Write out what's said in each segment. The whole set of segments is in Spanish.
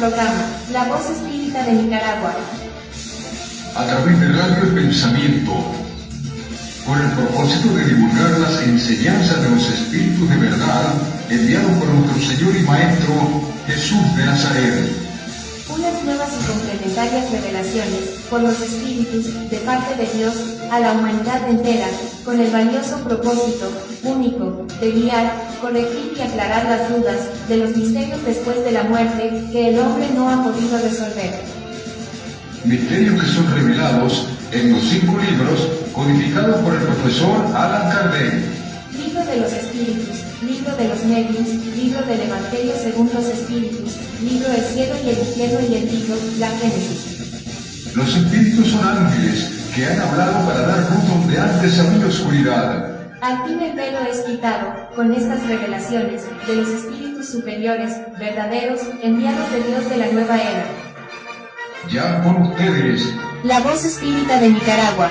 programa, La Voz Espírita de Nicaragua. A través de Radio El Pensamiento, con el propósito de divulgar las enseñanzas de los espíritus de verdad enviados por nuestro Señor y Maestro Jesús de Nazaret. Unas nuevas y complementarias revelaciones, por los espíritus, de parte de Dios, a la humanidad entera, con el valioso propósito, único, de guiar, corregir y aclarar las dudas, de los misterios después de la muerte, que el hombre no ha podido resolver. Misterios que son revelados en los 5 libros codificados por el profesor Allan Kardec. Libro de los Espíritus, Libro de los Medios, Libro del Evangelio según los Espíritus, Libro del Cielo y el Infierno y el libro, la Génesis. Los espíritus son ángeles que han hablado para dar luz donde antes había oscuridad. Al fin el velo es quitado, con estas revelaciones, de los espíritus superiores, verdaderos, enviados de Dios de la nueva era. Ya con ustedes, La Voz Espírita de Nicaragua.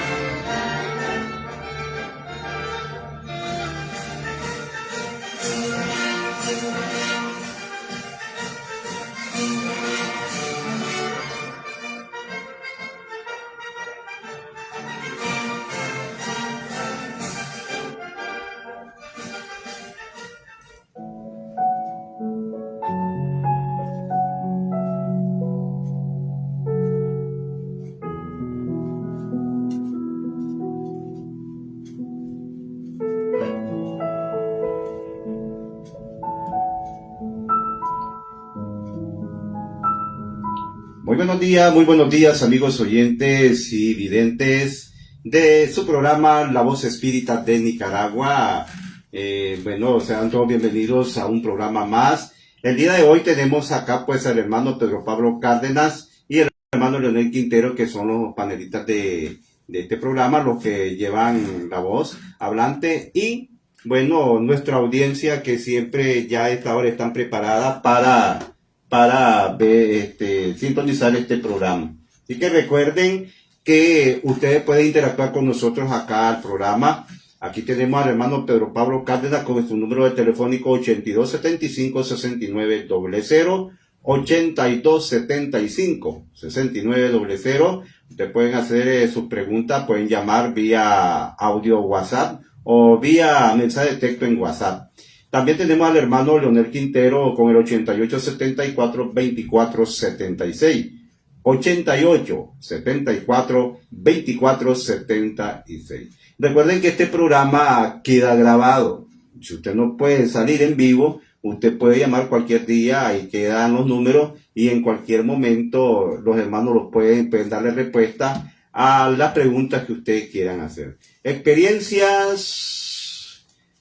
Muy buenos días amigos oyentes y videntes de su programa La Voz Espírita de Nicaragua. Sean todos bienvenidos a un programa más. El día de hoy tenemos acá pues al hermano Pedro Pablo Cárdenas y el hermano Leonel Quintero, que son los panelistas de este programa, los que llevan la voz hablante, y bueno, nuestra audiencia que siempre ya a esta hora están preparadas para ver, sintonizar este programa. Así que recuerden que ustedes pueden interactuar con nosotros acá al programa. Aquí tenemos al hermano Pedro Pablo Cárdenas con su número de telefónico 8275-6900, 8275-6900. Ustedes pueden hacer sus preguntas, pueden llamar vía audio WhatsApp o vía mensaje de texto en WhatsApp. También tenemos al hermano Leonel Quintero con el 8874-2476. 8874-2476. Recuerden que este programa queda grabado. Si usted no puede salir en vivo, usted puede llamar cualquier día y quedan los números, y en cualquier momento los hermanos los pueden darle respuesta a las preguntas que ustedes quieran hacer.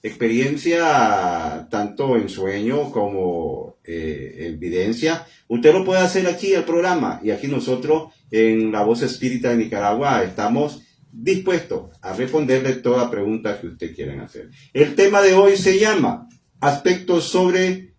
Experiencia tanto en sueño como en evidencia, usted lo puede hacer aquí al programa, y aquí nosotros en La Voz Espírita de Nicaragua estamos dispuestos a responderle toda pregunta que usted quieran hacer. El tema de hoy se llama aspectos sobre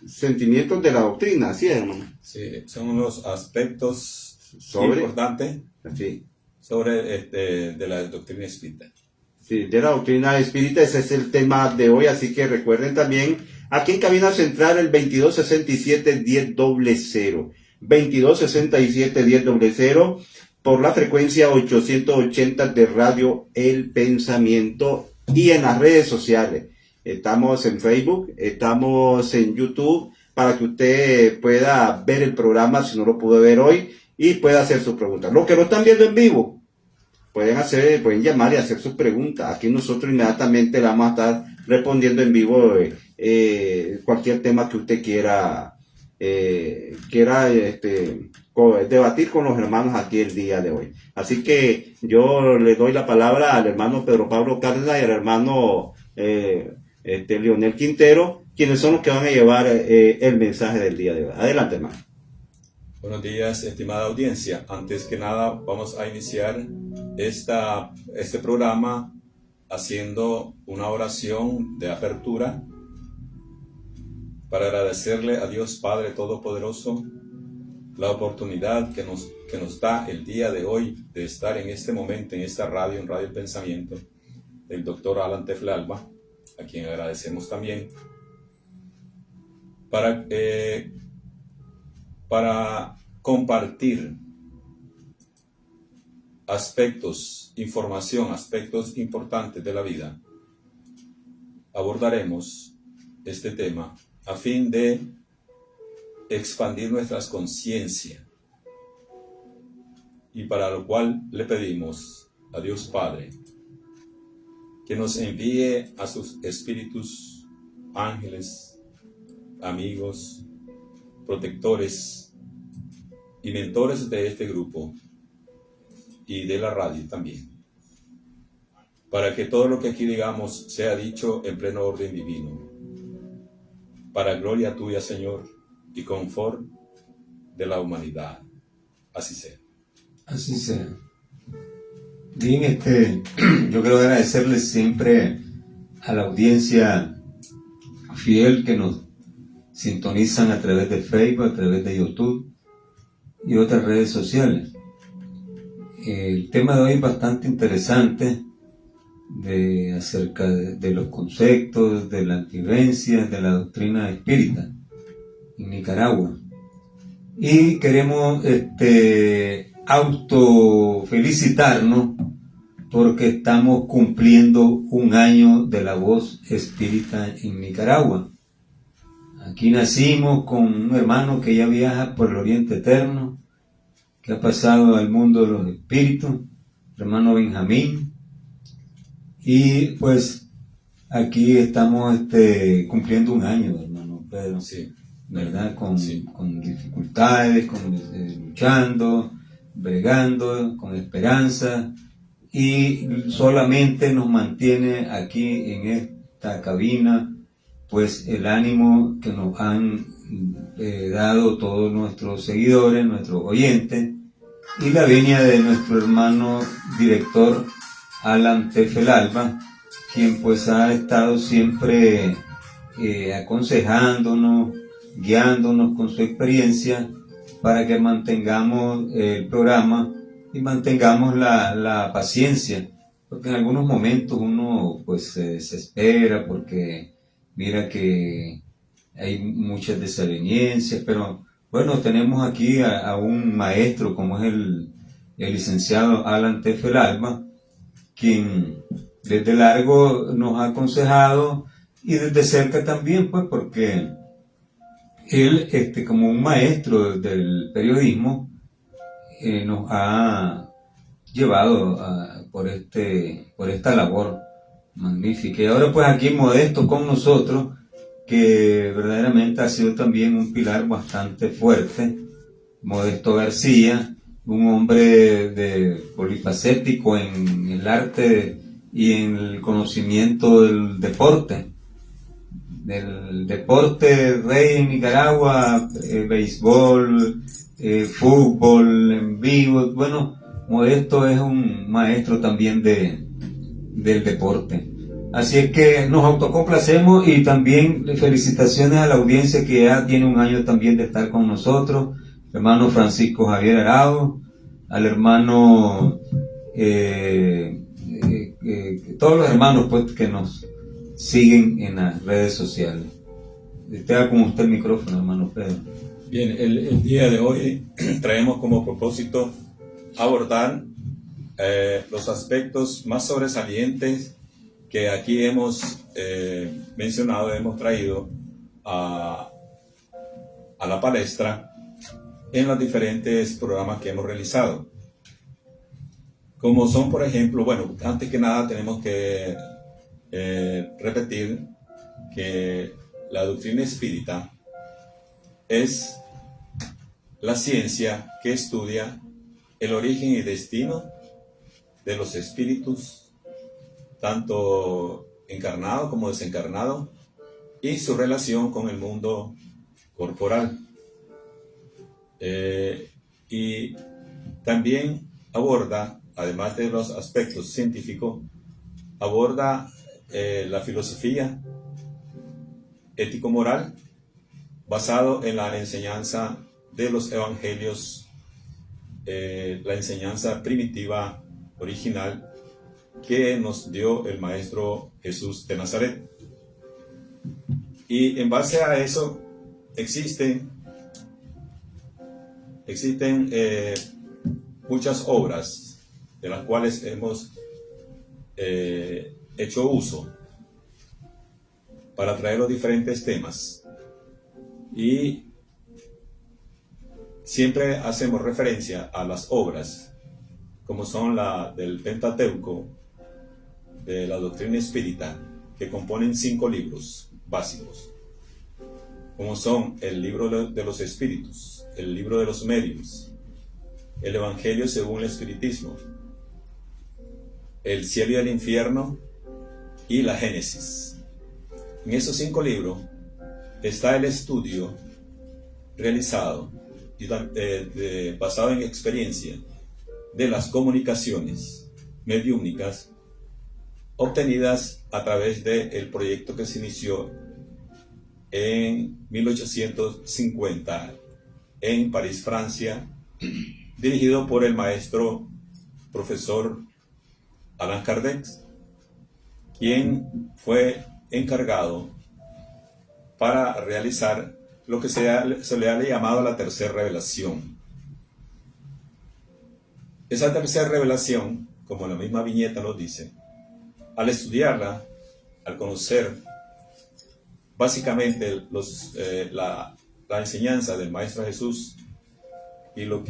sentimientos de la doctrina, ¿sí, hermano? Sí, son los aspectos importantes. Sí. Sobre de la doctrina espírita. Sí, de la doctrina espírita, ese es el tema de hoy, así que recuerden también, aquí en cabina central el 2267-1000, 2267-1000, por la frecuencia 880 de Radio El Pensamiento, y en las redes sociales. Estamos en Facebook, estamos en YouTube, para que usted pueda ver el programa si no lo pudo ver hoy, y puede hacer sus preguntas. Los que lo están viendo en vivo, pueden llamar y hacer sus preguntas. Aquí nosotros inmediatamente le vamos a estar respondiendo en vivo cualquier tema que usted quiera debatir con los hermanos aquí el día de hoy. Así que yo le doy la palabra al hermano Pedro Pablo Cárdenas y al hermano Leonel Quintero, quienes son los que van a llevar el mensaje del día de hoy. Adelante, hermano. Buenos días, estimada audiencia. Antes que nada, vamos a iniciar este programa haciendo una oración de apertura para agradecerle a Dios Padre Todopoderoso la oportunidad que nos da el día de hoy de estar en este momento, en esta radio, en Radio El Pensamiento, del doctor Alan Tefle Alba, a quien agradecemos también. para compartir aspectos, información, aspectos importantes de la vida. Abordaremos este tema a fin de expandir nuestras conciencias, y para lo cual le pedimos a Dios Padre que nos envíe a sus espíritus, ángeles, amigos, protectores y mentores de este grupo y de la radio también, para que todo lo que aquí digamos sea dicho en pleno orden divino, para gloria tuya, Señor, y confort de la humanidad. Así sea. Así sea. Bien, yo quiero agradecerles siempre a la audiencia fiel que nos sintonizan a través de Facebook, a través de YouTube y otras redes sociales. El tema de hoy es bastante interesante, acerca de los conceptos, de las vivencias, de la doctrina espírita en Nicaragua. Y queremos autofelicitarnos porque estamos cumpliendo un año de la voz espírita en Nicaragua. Aquí nacimos con un hermano que ya viaja por el Oriente Eterno, que ha pasado al mundo de los espíritus, el hermano Benjamín. Y pues aquí estamos cumpliendo un año, hermano Pedro. Sí. ¿Verdad? Con dificultades, luchando, bregando, con esperanza, y solamente nos mantiene aquí en esta cabina pues el ánimo que nos han dado todos nuestros seguidores, nuestros oyentes, y la venia de nuestro hermano director Alan T. Felalba, quien pues ha estado siempre aconsejándonos, guiándonos con su experiencia para que mantengamos el programa y mantengamos la paciencia, porque en algunos momentos uno pues se desespera porque mira que hay muchas desavenencias, pero bueno, tenemos aquí a un maestro como es el licenciado Alan T. Felalba, quien desde largo nos ha aconsejado y desde cerca también, pues porque él, como un maestro del periodismo, nos ha llevado por esta labor magnífica. Y ahora pues aquí Modesto con nosotros, que verdaderamente ha sido también un pilar bastante fuerte. Modesto García, un hombre polifacético en el arte y en el conocimiento del deporte rey en Nicaragua, béisbol, fútbol en vivo. Bueno, Modesto es un maestro también del deporte. Así es que nos autocomplacemos y también felicitaciones a la audiencia que ya tiene un año también de estar con nosotros, hermano Francisco Javier Arao, al hermano, todos los hermanos pues que nos siguen en las redes sociales. Tenga con usted el micrófono, hermano Pedro. Bien, el día de hoy traemos como propósito abordar los aspectos más sobresalientes que aquí hemos mencionado, hemos traído a la palestra en los diferentes programas que hemos realizado. Como son, por ejemplo, bueno, antes que nada tenemos que repetir que la doctrina espírita es la ciencia que estudia el origen y destino de los espíritus, tanto encarnado como desencarnado, y su relación con el mundo corporal. Y también aborda, además de los aspectos científicos, aborda la filosofía ético-moral basado en la enseñanza de los evangelios, la enseñanza primitiva original que nos dio el Maestro Jesús de Nazaret. Y en base a eso existen muchas obras de las cuales hemos hecho uso para traer los diferentes temas, y siempre hacemos referencia a las obras como son la del Pentateuco, de la doctrina espírita, que componen 5 libros básicos, como son el libro de los espíritus, el libro de los medios, el Evangelio según el espiritismo, el cielo y el infierno y la Génesis. En esos 5 libros está el estudio realizado y basado en experiencia de las comunicaciones mediúmnicas obtenidas a través del proyecto que se inició en 1850 en París, Francia, dirigido por el maestro profesor Allan Kardec, quien fue encargado para realizar lo que se le ha llamado la tercera revelación. Esa tercera revelación, como la misma viñeta nos dice, al estudiarla, al conocer básicamente la enseñanza del Maestro Jesús y lo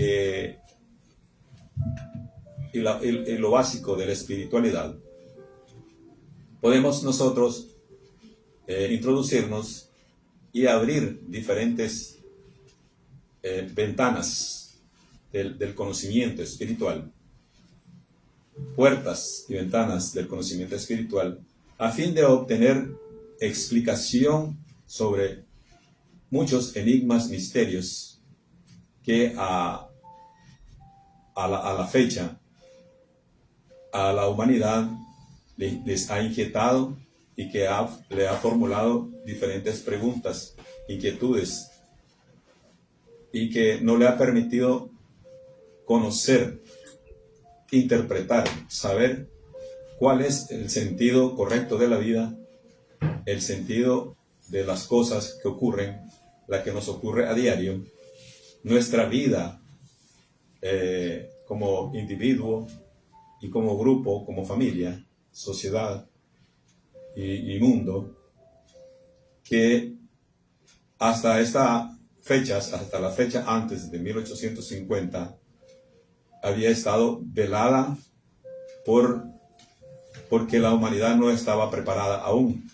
básico de la espiritualidad, podemos nosotros introducirnos y abrir diferentes ventanas del conocimiento espiritual, puertas y ventanas del conocimiento espiritual, a fin de obtener explicación sobre muchos enigmas, misterios que a la fecha a la humanidad les ha inquietado y que le ha formulado diferentes preguntas, inquietudes, y que no le ha permitido conocer, interpretar, saber cuál es el sentido correcto de la vida, el sentido de las cosas que ocurren, la que nos ocurre a diario, nuestra vida como individuo y como grupo, como familia, sociedad y mundo, que hasta la fecha antes de 1850, había estado velada porque la humanidad no estaba preparada aún.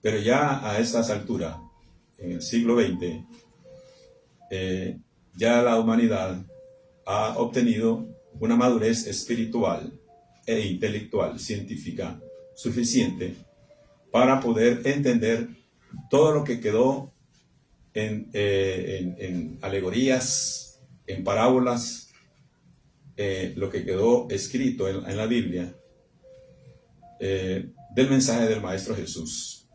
Pero ya a estas alturas, en el siglo XX, ya la humanidad ha obtenido una madurez espiritual e intelectual, científica, suficiente para poder entender todo lo que quedó en alegorías, en parábolas, lo que quedó escrito en la Biblia, del mensaje del Maestro Jesús.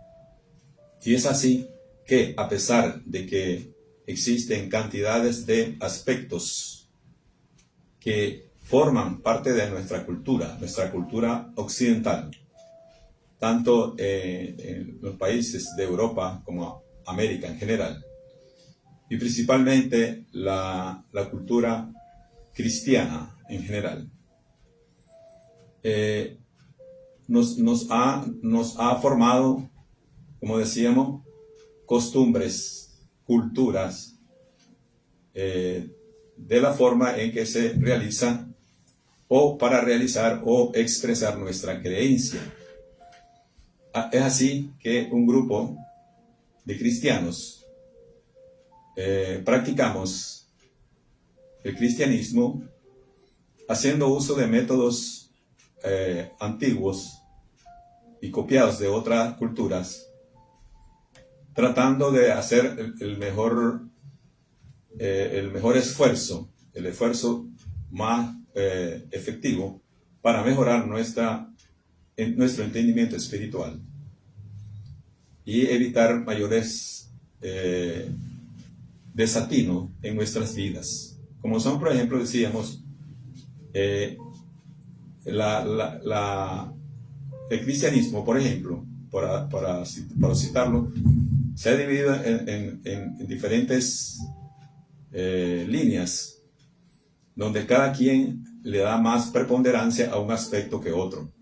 Y es así que, a pesar de que existen cantidades de aspectos que forman parte de nuestra cultura occidental, tanto en los países de Europa como América en general, y principalmente la cultura cristiana en general, nos ha formado, como decíamos, costumbres, culturas, de la forma en que se realiza o para realizar o expresar nuestra creencia. Es así que un grupo de cristianos practicamos el cristianismo haciendo uso de métodos antiguos y copiados de otras culturas, tratando de hacer el mejor esfuerzo, el esfuerzo más efectivo para mejorar nuestro entendimiento espiritual y evitar mayores desatinos en nuestras vidas, como son, por ejemplo, decíamos, el cristianismo, por ejemplo, para citarlo, se ha dividido en diferentes líneas, donde cada quien le da más preponderancia a un aspecto que otro.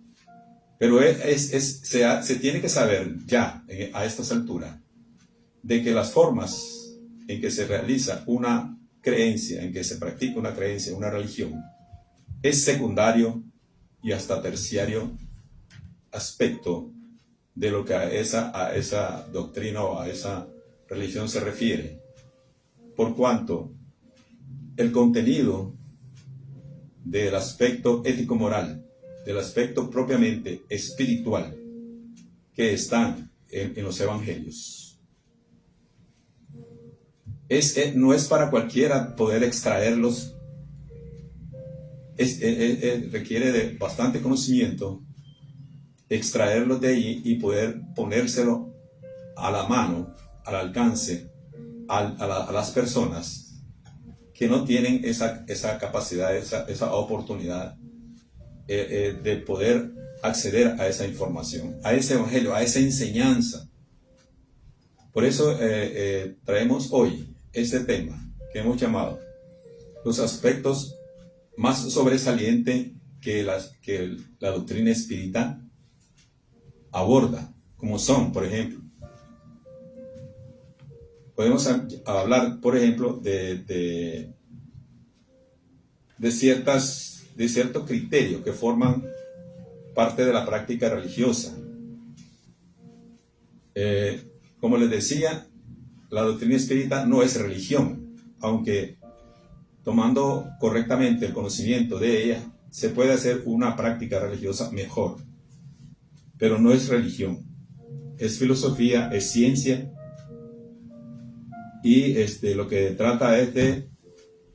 Pero se tiene que saber ya a estas alturas de que las formas en que se realiza una creencia, en que se practica una creencia, una religión, es secundario y hasta terciario aspecto de lo que a esa doctrina o a esa religión se refiere, por cuanto el contenido del aspecto ético-moral, del aspecto propiamente espiritual que están en los evangelios, no es para cualquiera poder extraerlos. Requiere de bastante conocimiento extraerlos de ahí y poder ponérselo a la mano, al alcance, a las personas que no tienen esa capacidad, esa oportunidad de poder acceder a esa información, a ese evangelio, a esa enseñanza. Por eso traemos hoy este tema que hemos llamado los aspectos más sobresalientes que la doctrina espírita aborda, como son, por ejemplo, podemos hablar, por ejemplo, de ciertos criterios que forman parte de la práctica religiosa. Como les decía, la doctrina espírita no es religión, aunque tomando correctamente el conocimiento de ella, se puede hacer una práctica religiosa mejor. Pero no es religión, es filosofía, es ciencia, y lo que trata es de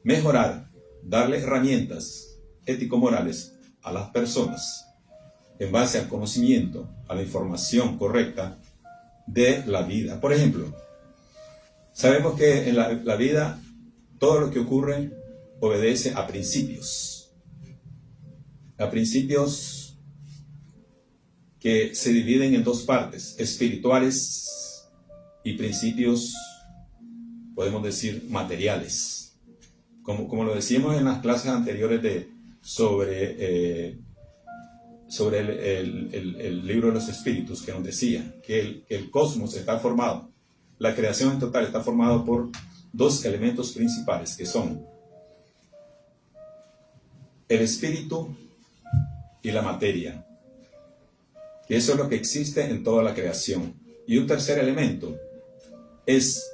mejorar, darle herramientas ético-morales a las personas en base al conocimiento, a la información correcta de la vida. Por ejemplo, sabemos que en la vida todo lo que ocurre obedece a principios que se dividen en dos partes, espirituales y principios, podemos decir, materiales. Como lo decíamos en las clases anteriores sobre el libro de los espíritus, que nos decía que el cosmos está formado, la creación en total está formada por dos elementos principales, que son el espíritu y la materia. Y eso es lo que existe en toda la creación. Y un tercer elemento es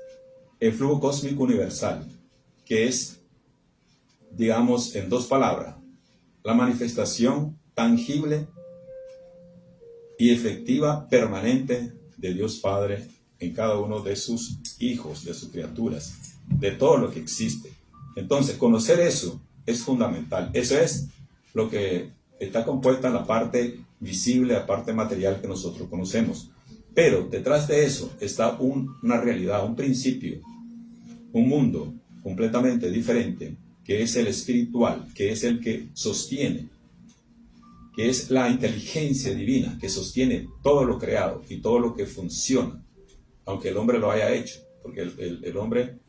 el flujo cósmico universal, que es, digamos, en dos palabras, la manifestación tangible y efectiva, permanente de Dios Padre en cada uno de sus hijos, de sus criaturas, de todo lo que existe. Entonces, conocer eso es fundamental. Eso es lo que está compuesta en la parte visible, la parte material que nosotros conocemos. Pero detrás de eso está una realidad, un principio, un mundo completamente diferente, que es el espiritual, que es el que sostiene, que es la inteligencia divina, que sostiene todo lo creado y todo lo que funciona, aunque el hombre lo haya hecho, porque el hombre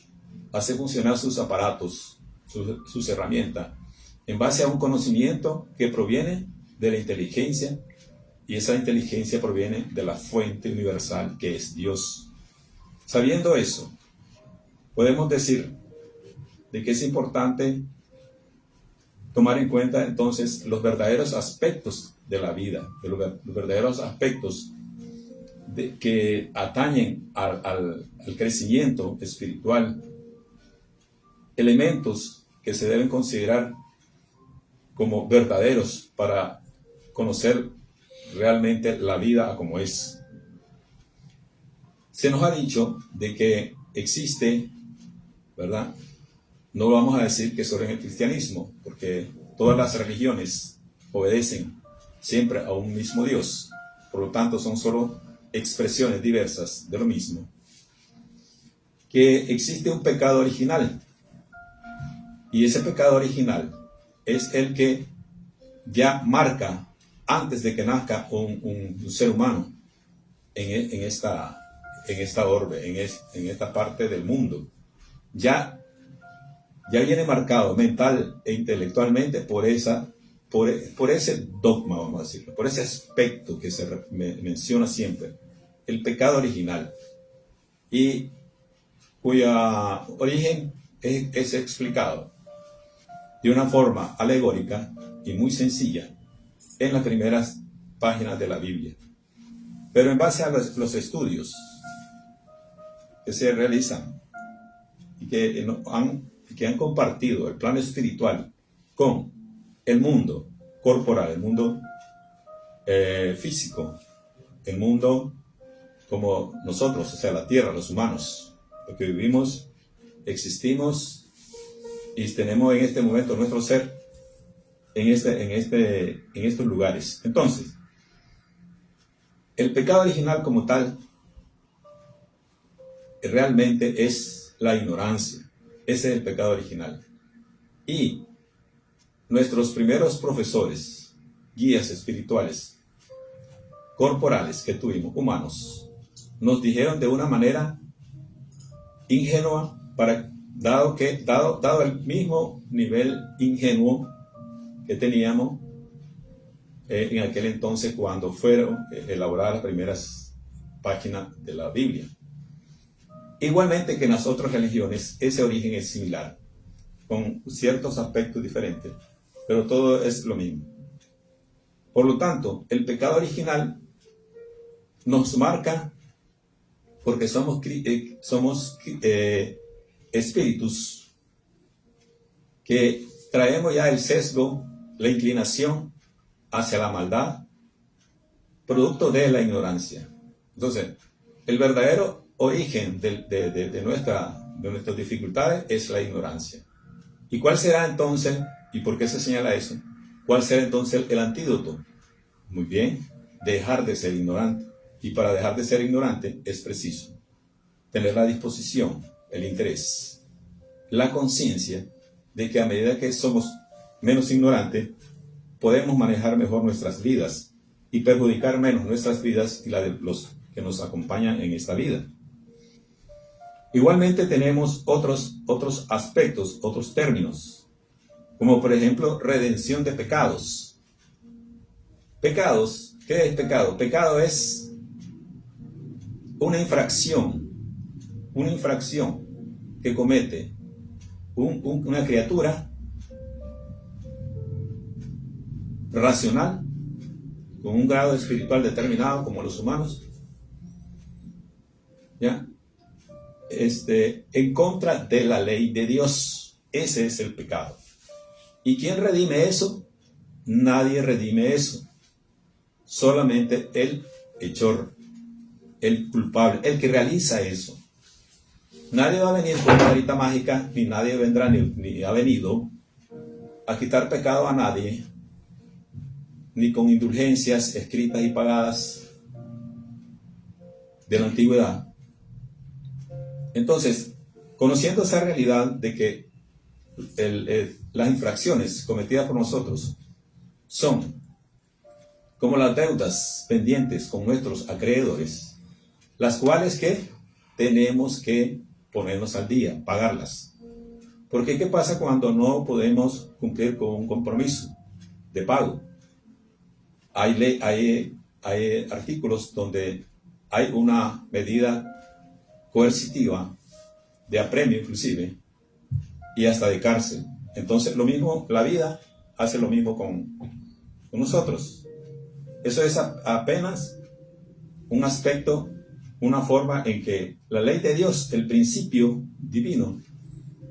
hace funcionar sus aparatos, sus herramientas, en base a un conocimiento que proviene de la inteligencia, y esa inteligencia proviene de la fuente universal que es Dios. Sabiendo eso, podemos decir de que es importante tomar en cuenta entonces los verdaderos aspectos de la vida, de los verdaderos aspectos que atañen al crecimiento espiritual, elementos que se deben considerar como verdaderos para conocer realmente la vida como es. Se nos ha dicho de que existe, ¿verdad? No vamos a decir que solo en el cristianismo, porque todas las religiones obedecen siempre a un mismo Dios, por lo tanto son solo expresiones diversas de lo mismo. Que existe un pecado original, y ese pecado original es el que ya marca antes de que nazca un ser humano en en esta orbe, en esta parte del mundo. Ya viene marcado mental e intelectualmente por ese dogma, vamos a decirlo, por ese aspecto que se menciona siempre, el pecado original, y cuya origen es explicado de una forma alegórica y muy sencilla en las primeras páginas de la Biblia. Pero en base a los estudios que se realizan y que han compartido el plano espiritual con el mundo corporal, el mundo físico, el mundo como nosotros, o sea, la tierra, los humanos, los que vivimos, existimos y tenemos en este momento nuestro ser en estos lugares. Entonces, el pecado original como tal realmente es la ignorancia. Ese es el pecado original. Y nuestros primeros profesores, guías espirituales, corporales que tuvimos, humanos, nos dijeron de una manera ingenua, dado el mismo nivel ingenuo que teníamos en aquel entonces cuando fueron elaboradas las primeras páginas de la Biblia. Igualmente que en las otras religiones ese origen es similar, con ciertos aspectos diferentes, pero todo es lo mismo. Por lo tanto, el pecado original nos marca porque somos espíritus que traemos ya el sesgo, la inclinación hacia la maldad, producto de la ignorancia. Entonces, el verdadero origen de nuestras dificultades es la ignorancia. ¿Y cuál será entonces, y por qué se señala eso? ¿Cuál será entonces el antídoto? Muy bien, dejar de ser ignorante. Y para dejar de ser ignorante es preciso tener la disposición, el interés, la conciencia de que a medida que somos menos ignorantes, podemos manejar mejor nuestras vidas y perjudicar menos nuestras vidas y la de los que nos acompañan en esta vida. Igualmente tenemos otros aspectos, otros términos, como por ejemplo redención de pecados. Pecados, ¿qué es pecado? Pecado es una infracción que comete una criatura racional, con un grado espiritual determinado como los humanos, ¿ya? En contra de la ley de Dios. Ese es el pecado. ¿Y quién redime eso? Nadie redime eso. Solamente el hechor, el culpable, el que realiza eso. Nadie va a venir con una varita mágica, ni nadie vendrá, ni ha venido a quitar pecado a nadie, ni con indulgencias escritas y pagadas de la antigüedad. Entonces, conociendo esa realidad de que las infracciones cometidas por nosotros son como las deudas pendientes con nuestros acreedores, las cuales que tenemos que ponernos al día, pagarlas. Porque ¿qué pasa cuando no podemos cumplir con un compromiso de pago? Hay artículos donde hay una medida coercitiva, de apremio inclusive, y hasta de cárcel. Entonces lo mismo, la vida hace lo mismo con nosotros. Eso es apenas un aspecto, una forma en que la ley de Dios, el principio divino,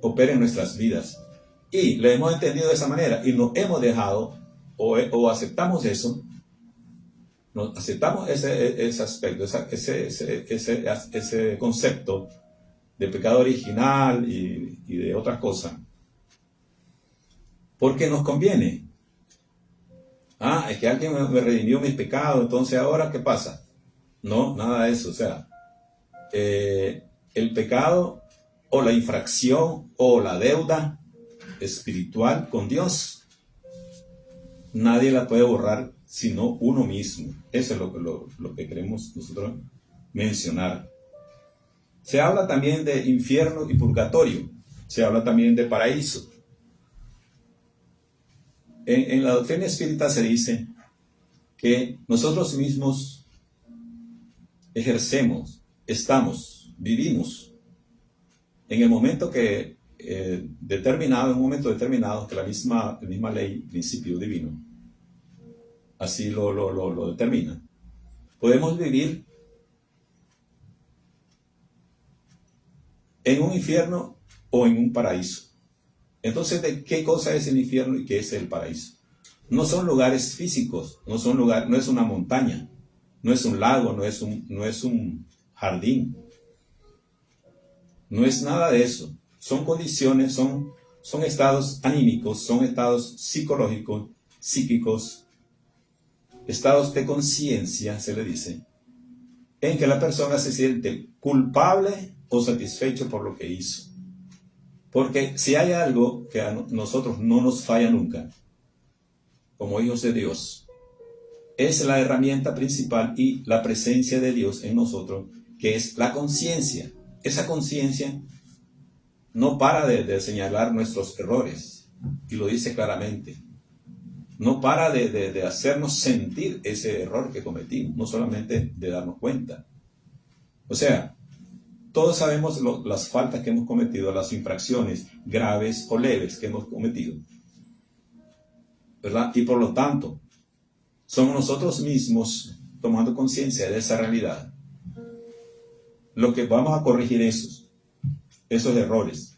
opera en nuestras vidas. Y lo hemos entendido de esa manera y nos hemos dejado o aceptamos eso. Aceptamos ese aspecto, ese concepto de pecado original y de otras cosas, porque nos conviene. Es que alguien me redimió mis pecados, entonces ahora ¿qué pasa? No, nada de eso. O sea, el pecado o la infracción o la deuda espiritual con Dios, nadie la puede borrar sino uno mismo. Eso es lo que queremos nosotros mencionar. Se habla también de infierno y purgatorio. Se habla también de paraíso. En la doctrina espírita se dice que nosotros mismos ejercemos, estamos, vivimos en el momento que determinado, en un momento determinado, que la misma ley, principio divino, así lo determina. Podemos vivir en un infierno o en un paraíso. Entonces, ¿de qué cosa es el infierno y qué es el paraíso? No son lugares físicos, no es una montaña, no es un lago, no es un jardín, no es nada de eso. Son condiciones, son estados anímicos, son estados psicológicos, psíquicos, estados de conciencia, se le dice, en que la persona se siente culpable o satisfecho por lo que hizo. Porque si hay algo que a nosotros no nos falla nunca, como hijos de Dios, es la herramienta principal y la presencia de Dios en nosotros, que es la conciencia. Esa conciencia no para de señalar nuestros errores, y lo dice claramente. No para de hacernos sentir ese error que cometimos, no solamente de darnos cuenta. O sea, todos sabemos las faltas que hemos cometido, las infracciones graves o leves que hemos cometido, ¿verdad? Y por lo tanto, somos nosotros mismos, tomando conciencia de esa realidad, lo que vamos a corregir esos errores,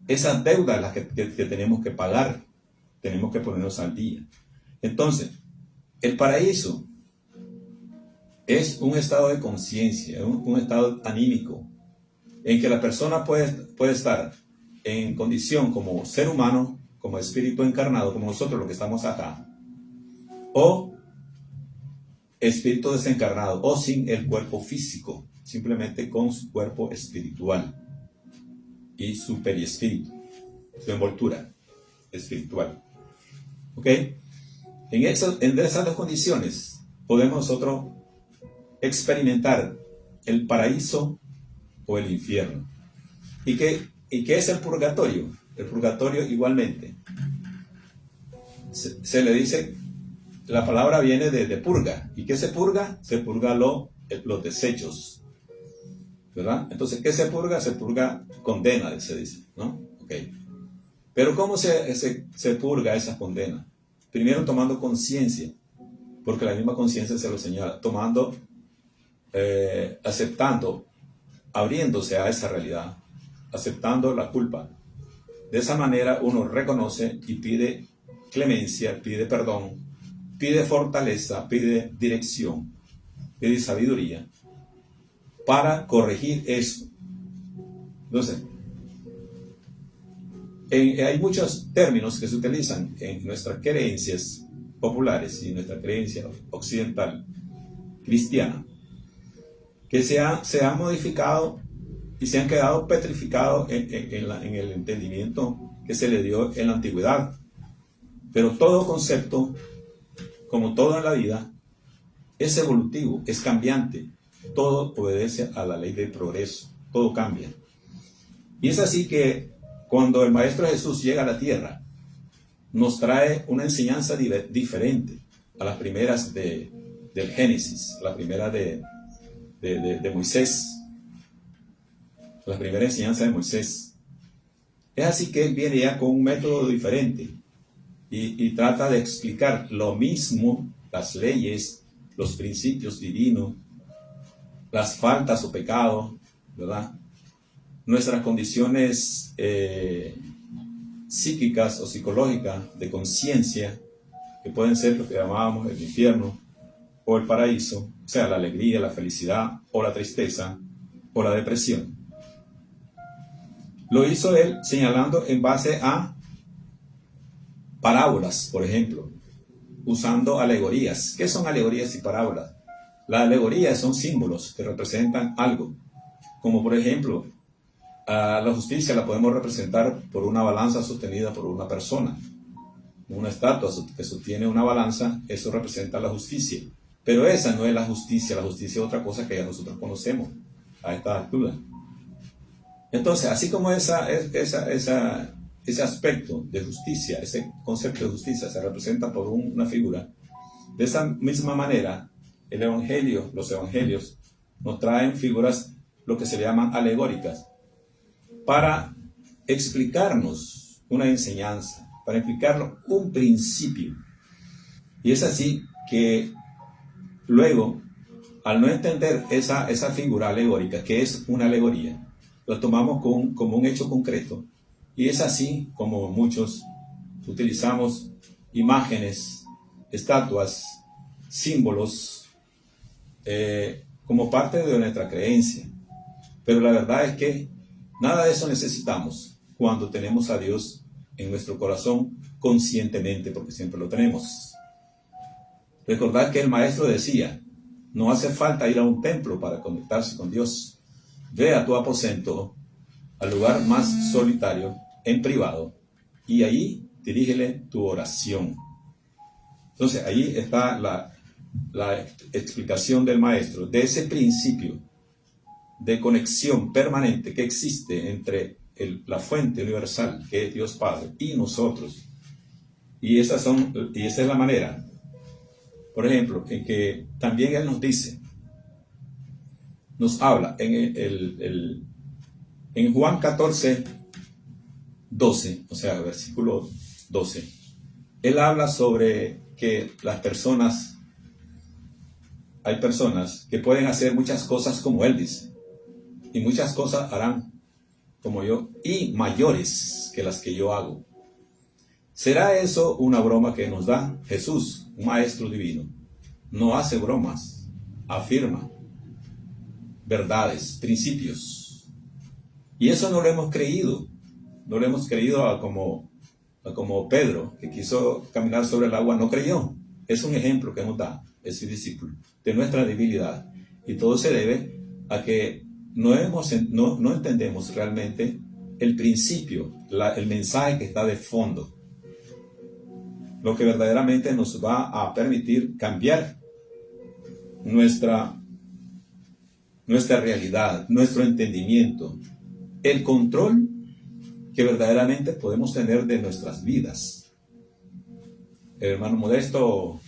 esas deudas las que tenemos que pagar, tenemos que ponernos al día. Entonces, el paraíso es un estado de conciencia, un estado anímico, en que la persona puede estar en condición como ser humano, como espíritu encarnado, como nosotros los que estamos acá, o espíritu desencarnado, o sin el cuerpo físico, simplemente con su cuerpo espiritual y su periespíritu, su envoltura espiritual. ¿Ok? En esas dos condiciones podemos nosotros experimentar el paraíso o el infierno. ¿Y qué es el purgatorio? El purgatorio igualmente se le dice, la palabra viene de purga. ¿Y qué se purga? Se purga los desechos, ¿verdad? Entonces, ¿qué se purga? Se purga condena, se dice, ¿no? Ok. Pero ¿cómo se purga esas condenas? Primero tomando conciencia, porque la misma conciencia se lo señala, aceptando, abriéndose a esa realidad, aceptando la culpa. De esa manera uno reconoce y pide clemencia, pide perdón, pide fortaleza, pide dirección, pide sabiduría para corregir eso. Entonces, hay muchos términos que se utilizan en nuestras creencias populares y nuestra creencia occidental cristiana, que se han modificado y se han quedado petrificados en el entendimiento que se le dio en la antigüedad. Pero todo concepto, como todo en la vida, es evolutivo, es cambiante. Todo obedece a la ley del progreso, todo cambia. Y es así que cuando el Maestro Jesús llega a la tierra, nos trae una enseñanza diferente a las primeras del Génesis, a las primeras de Moisés, la primera enseñanza de Moisés. Es así que él viene ya con un método diferente y trata de explicar lo mismo, las leyes, los principios divinos, las faltas o pecados, ¿verdad? Nuestras condiciones psíquicas o psicológicas de conciencia, que pueden ser lo que llamábamos el infierno o el paraíso, o sea, la alegría, la felicidad o la tristeza o la depresión. Lo hizo él señalando en base a parábolas, por ejemplo, usando alegorías. ¿Qué son alegorías y parábolas? Las alegorías son símbolos que representan algo, como por ejemplo, a la justicia la podemos representar por una balanza sostenida por una persona. Una estatua que sostiene una balanza, eso representa la justicia. Pero esa no es la justicia es otra cosa que ya nosotros conocemos a esta altura. Entonces, así como ese aspecto de justicia, ese concepto de justicia se representa por una figura, de esa misma manera, los evangelios nos traen figuras, lo que se llaman alegóricas, para explicarnos una enseñanza, para explicarnos un principio. Y es así que luego, al no entender esa figura alegórica, que es una alegoría, la tomamos como un hecho concreto. Y es así como muchos utilizamos imágenes, estatuas, símbolos, como parte de nuestra creencia. Pero la verdad es que nada de eso necesitamos cuando tenemos a Dios en nuestro corazón conscientemente, porque siempre lo tenemos. Recordad que el maestro decía, no hace falta ir a un templo para conectarse con Dios. Ve a tu aposento, al lugar más solitario, en privado, y ahí dirígele tu oración. Entonces, ahí está la explicación del maestro de ese principio de conexión permanente que existe entre la fuente universal, que es Dios Padre, y nosotros. Y esa es la manera, por ejemplo, en que también Él nos dice, nos habla en Juan 14, 12, o sea, versículo 12. Él habla sobre que hay personas que pueden hacer muchas cosas como Él dice, y muchas cosas harán como yo, y mayores que las que yo hago. ¿Será eso una broma que nos da Jesús, un maestro divino? No hace bromas, afirma verdades, principios. Y eso no lo hemos creído. No lo hemos creído como Pedro, que quiso caminar sobre el agua, no creyó. Es un ejemplo que nos da ese discípulo de nuestra debilidad. Y todo se debe a que no entendemos realmente el principio, el mensaje que está de fondo. Lo que verdaderamente nos va a permitir cambiar nuestra realidad, nuestro entendimiento, el control que verdaderamente podemos tener de nuestras vidas. Hermano Modesto,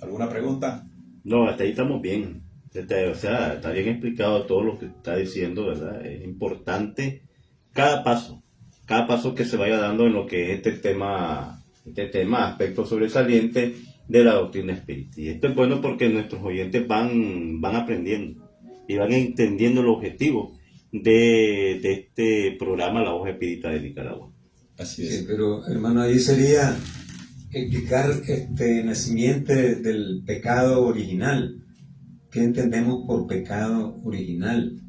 ¿alguna pregunta? No, hasta ahí estamos bien. O sea, está bien explicado todo lo que está diciendo, ¿verdad? Es importante cada paso que se vaya dando en lo que es este tema, aspecto sobresaliente de la doctrina espírita. Y esto es bueno porque nuestros oyentes van aprendiendo y van entendiendo el objetivo de este programa La Voz Espírita de Nicaragua. Así es. Sí, pero hermano, ahí sería explicar nacimiento del pecado original. ¿Qué entendemos por pecado original?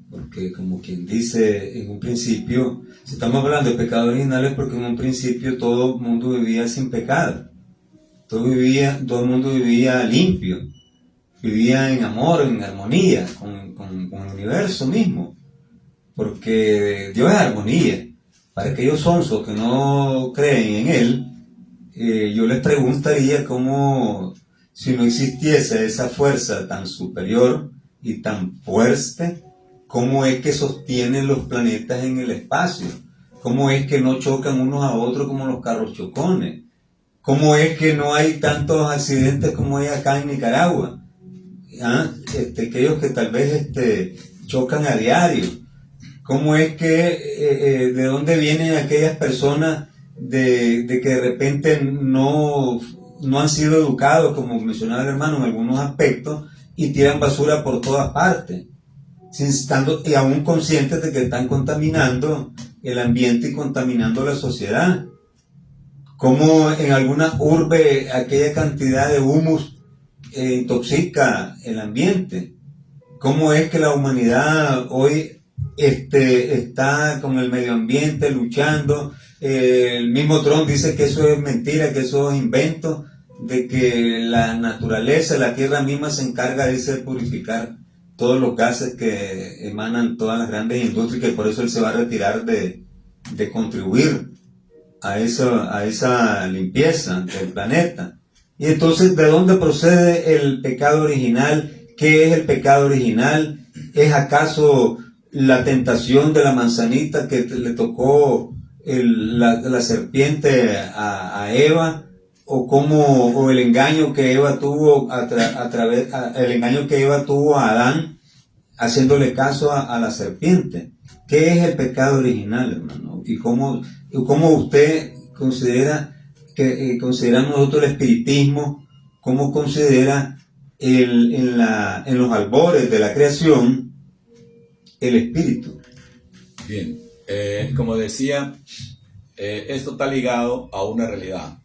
Porque como quien dice en un principio, si estamos hablando de pecado original es porque en un principio todo el mundo vivía sin pecado. Todo el mundo vivía limpio, vivía en amor, en armonía con el universo mismo. Porque Dios es armonía. Para aquellos sonsos que no creen en Él, yo les preguntaría cómo, si no existiese esa fuerza tan superior y tan fuerte, ¿cómo es que sostienen los planetas en el espacio? ¿Cómo es que no chocan unos a otros como los carros chocones? ¿Cómo es que no hay tantos accidentes como hay acá en Nicaragua? Aquellos que tal vez chocan a diario. ¿Cómo es que, de dónde vienen aquellas personas de que de repente no han sido educados, como mencionaba el hermano, en algunos aspectos, y tiran basura por todas partes, y aún conscientes de que están contaminando el ambiente y contaminando la sociedad? Como en alguna urbe aquella cantidad de humus intoxica el ambiente. ¿Cómo es que la humanidad hoy está con el medio ambiente luchando? El mismo Trump dice que eso es mentira, que eso es invento, de que la naturaleza, la tierra misma se encarga, dice, de purificar todos los gases que emanan todas las grandes industrias, que por eso él se va a retirar de contribuir a esa limpieza del planeta. Y entonces, ¿de dónde procede el pecado original? ¿Qué es el pecado original? ¿Es acaso la tentación de la manzanita que le tocó la serpiente a Eva, o el engaño que Eva tuvo el engaño que Eva tuvo a Adán, haciéndole caso a la serpiente. ¿Qué es el pecado original, hermano? ¿Y cómo usted considera consideramos nosotros el espiritismo? ¿Cómo considera en los albores de la creación el espíritu? Bien, como decía, esto está ligado a una realidad.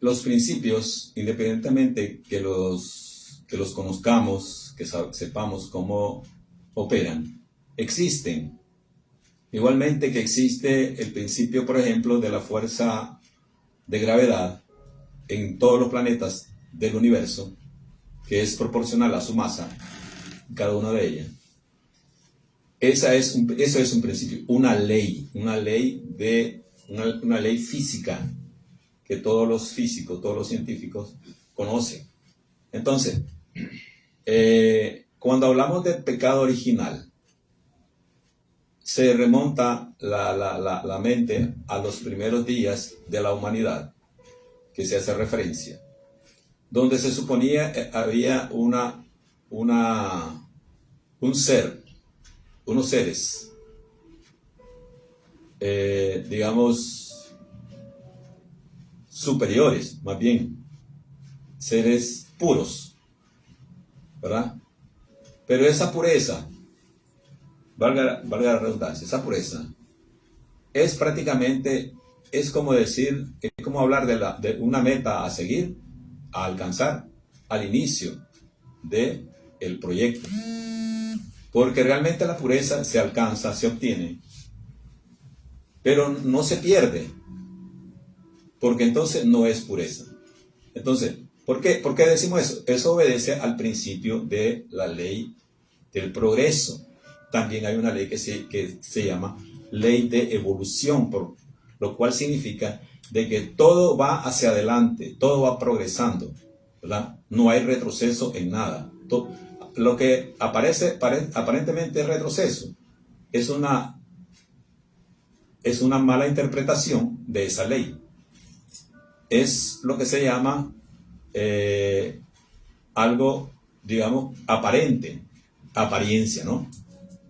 Los principios, independientemente que los conozcamos, que sepamos cómo operan, existen. Igualmente que existe el principio, por ejemplo, de la fuerza de gravedad en todos los planetas del universo, que es proporcional a su masa, cada una de ellas. Eso es un principio, una ley física que todos los físicos, todos los científicos conocen. Entonces, cuando hablamos del pecado original, se remonta la mente a los primeros días de la humanidad, que se hace referencia, donde se suponía había unos seres, digamos, superiores, más bien, seres puros, ¿verdad? Pero esa pureza, valga la redundancia, esa pureza es prácticamente, es como decir, es como hablar de una meta a seguir, a alcanzar al inicio del proyecto. Porque realmente la pureza se alcanza, se obtiene, pero no se pierde, porque entonces no es pureza. Entonces, ¿por qué decimos eso? Eso obedece al principio de la ley del progreso. También hay una ley que se llama ley de evolución, por lo cual significa de que todo va hacia adelante, todo va progresando, ¿verdad? No hay retroceso en nada. Lo que aparentemente es retroceso es una mala interpretación de esa ley. Es lo que se llama algo, digamos, apariencia, ¿no?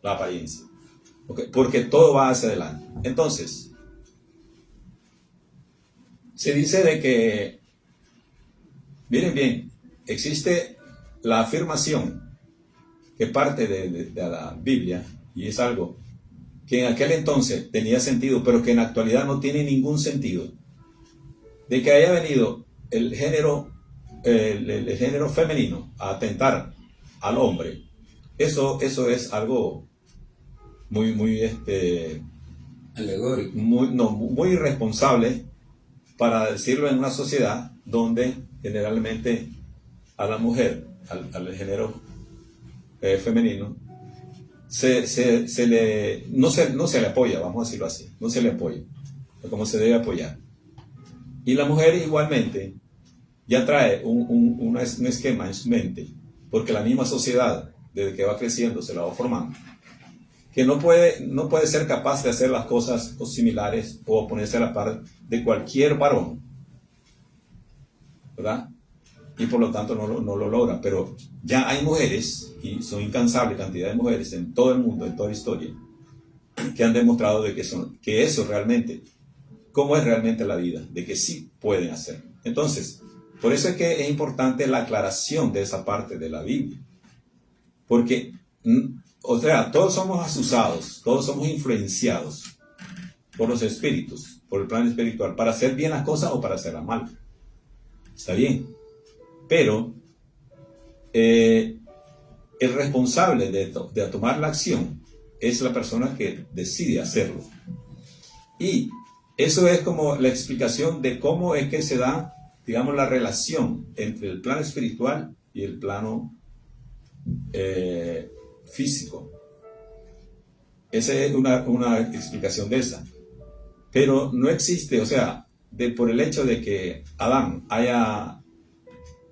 La apariencia. ¿Okay? Porque todo va hacia adelante. Entonces, se dice de que, miren bien, existe la afirmación que parte de la Biblia, y es algo que en aquel entonces tenía sentido, pero que en la actualidad no tiene ningún sentido, de que haya venido el género femenino a atentar al hombre. Eso es algo muy alegórico, muy irresponsable, para decirlo en una sociedad donde generalmente a la mujer, al género femenino, no se le apoya, vamos a decirlo así, no se le apoya como se debe apoyar. Y la mujer igualmente ya trae un esquema en su mente, porque la misma sociedad, desde que va creciendo, se la va formando, que no puede ser capaz de hacer las cosas similares o ponerse a la par de cualquier varón, ¿verdad? Y por lo tanto no lo logra. Pero ya hay mujeres, y son incansables cantidad de mujeres en todo el mundo, en toda la historia, que han demostrado de que eso realmente, cómo es realmente la vida, de que sí pueden hacer. Entonces, por eso es que es importante la aclaración de esa parte de la Biblia. Porque, o sea, todos somos asusados, todos somos influenciados por los espíritus, por el plan espiritual, para hacer bien las cosas o para hacerlas mal. Está bien. Pero el responsable de tomar la acción es la persona que decide hacerlo. Y eso es como la explicación de cómo es que se da, digamos, la relación entre el plano espiritual y el plano físico. Esa es una explicación de esa. Pero no existe, o sea, por el hecho de que Adán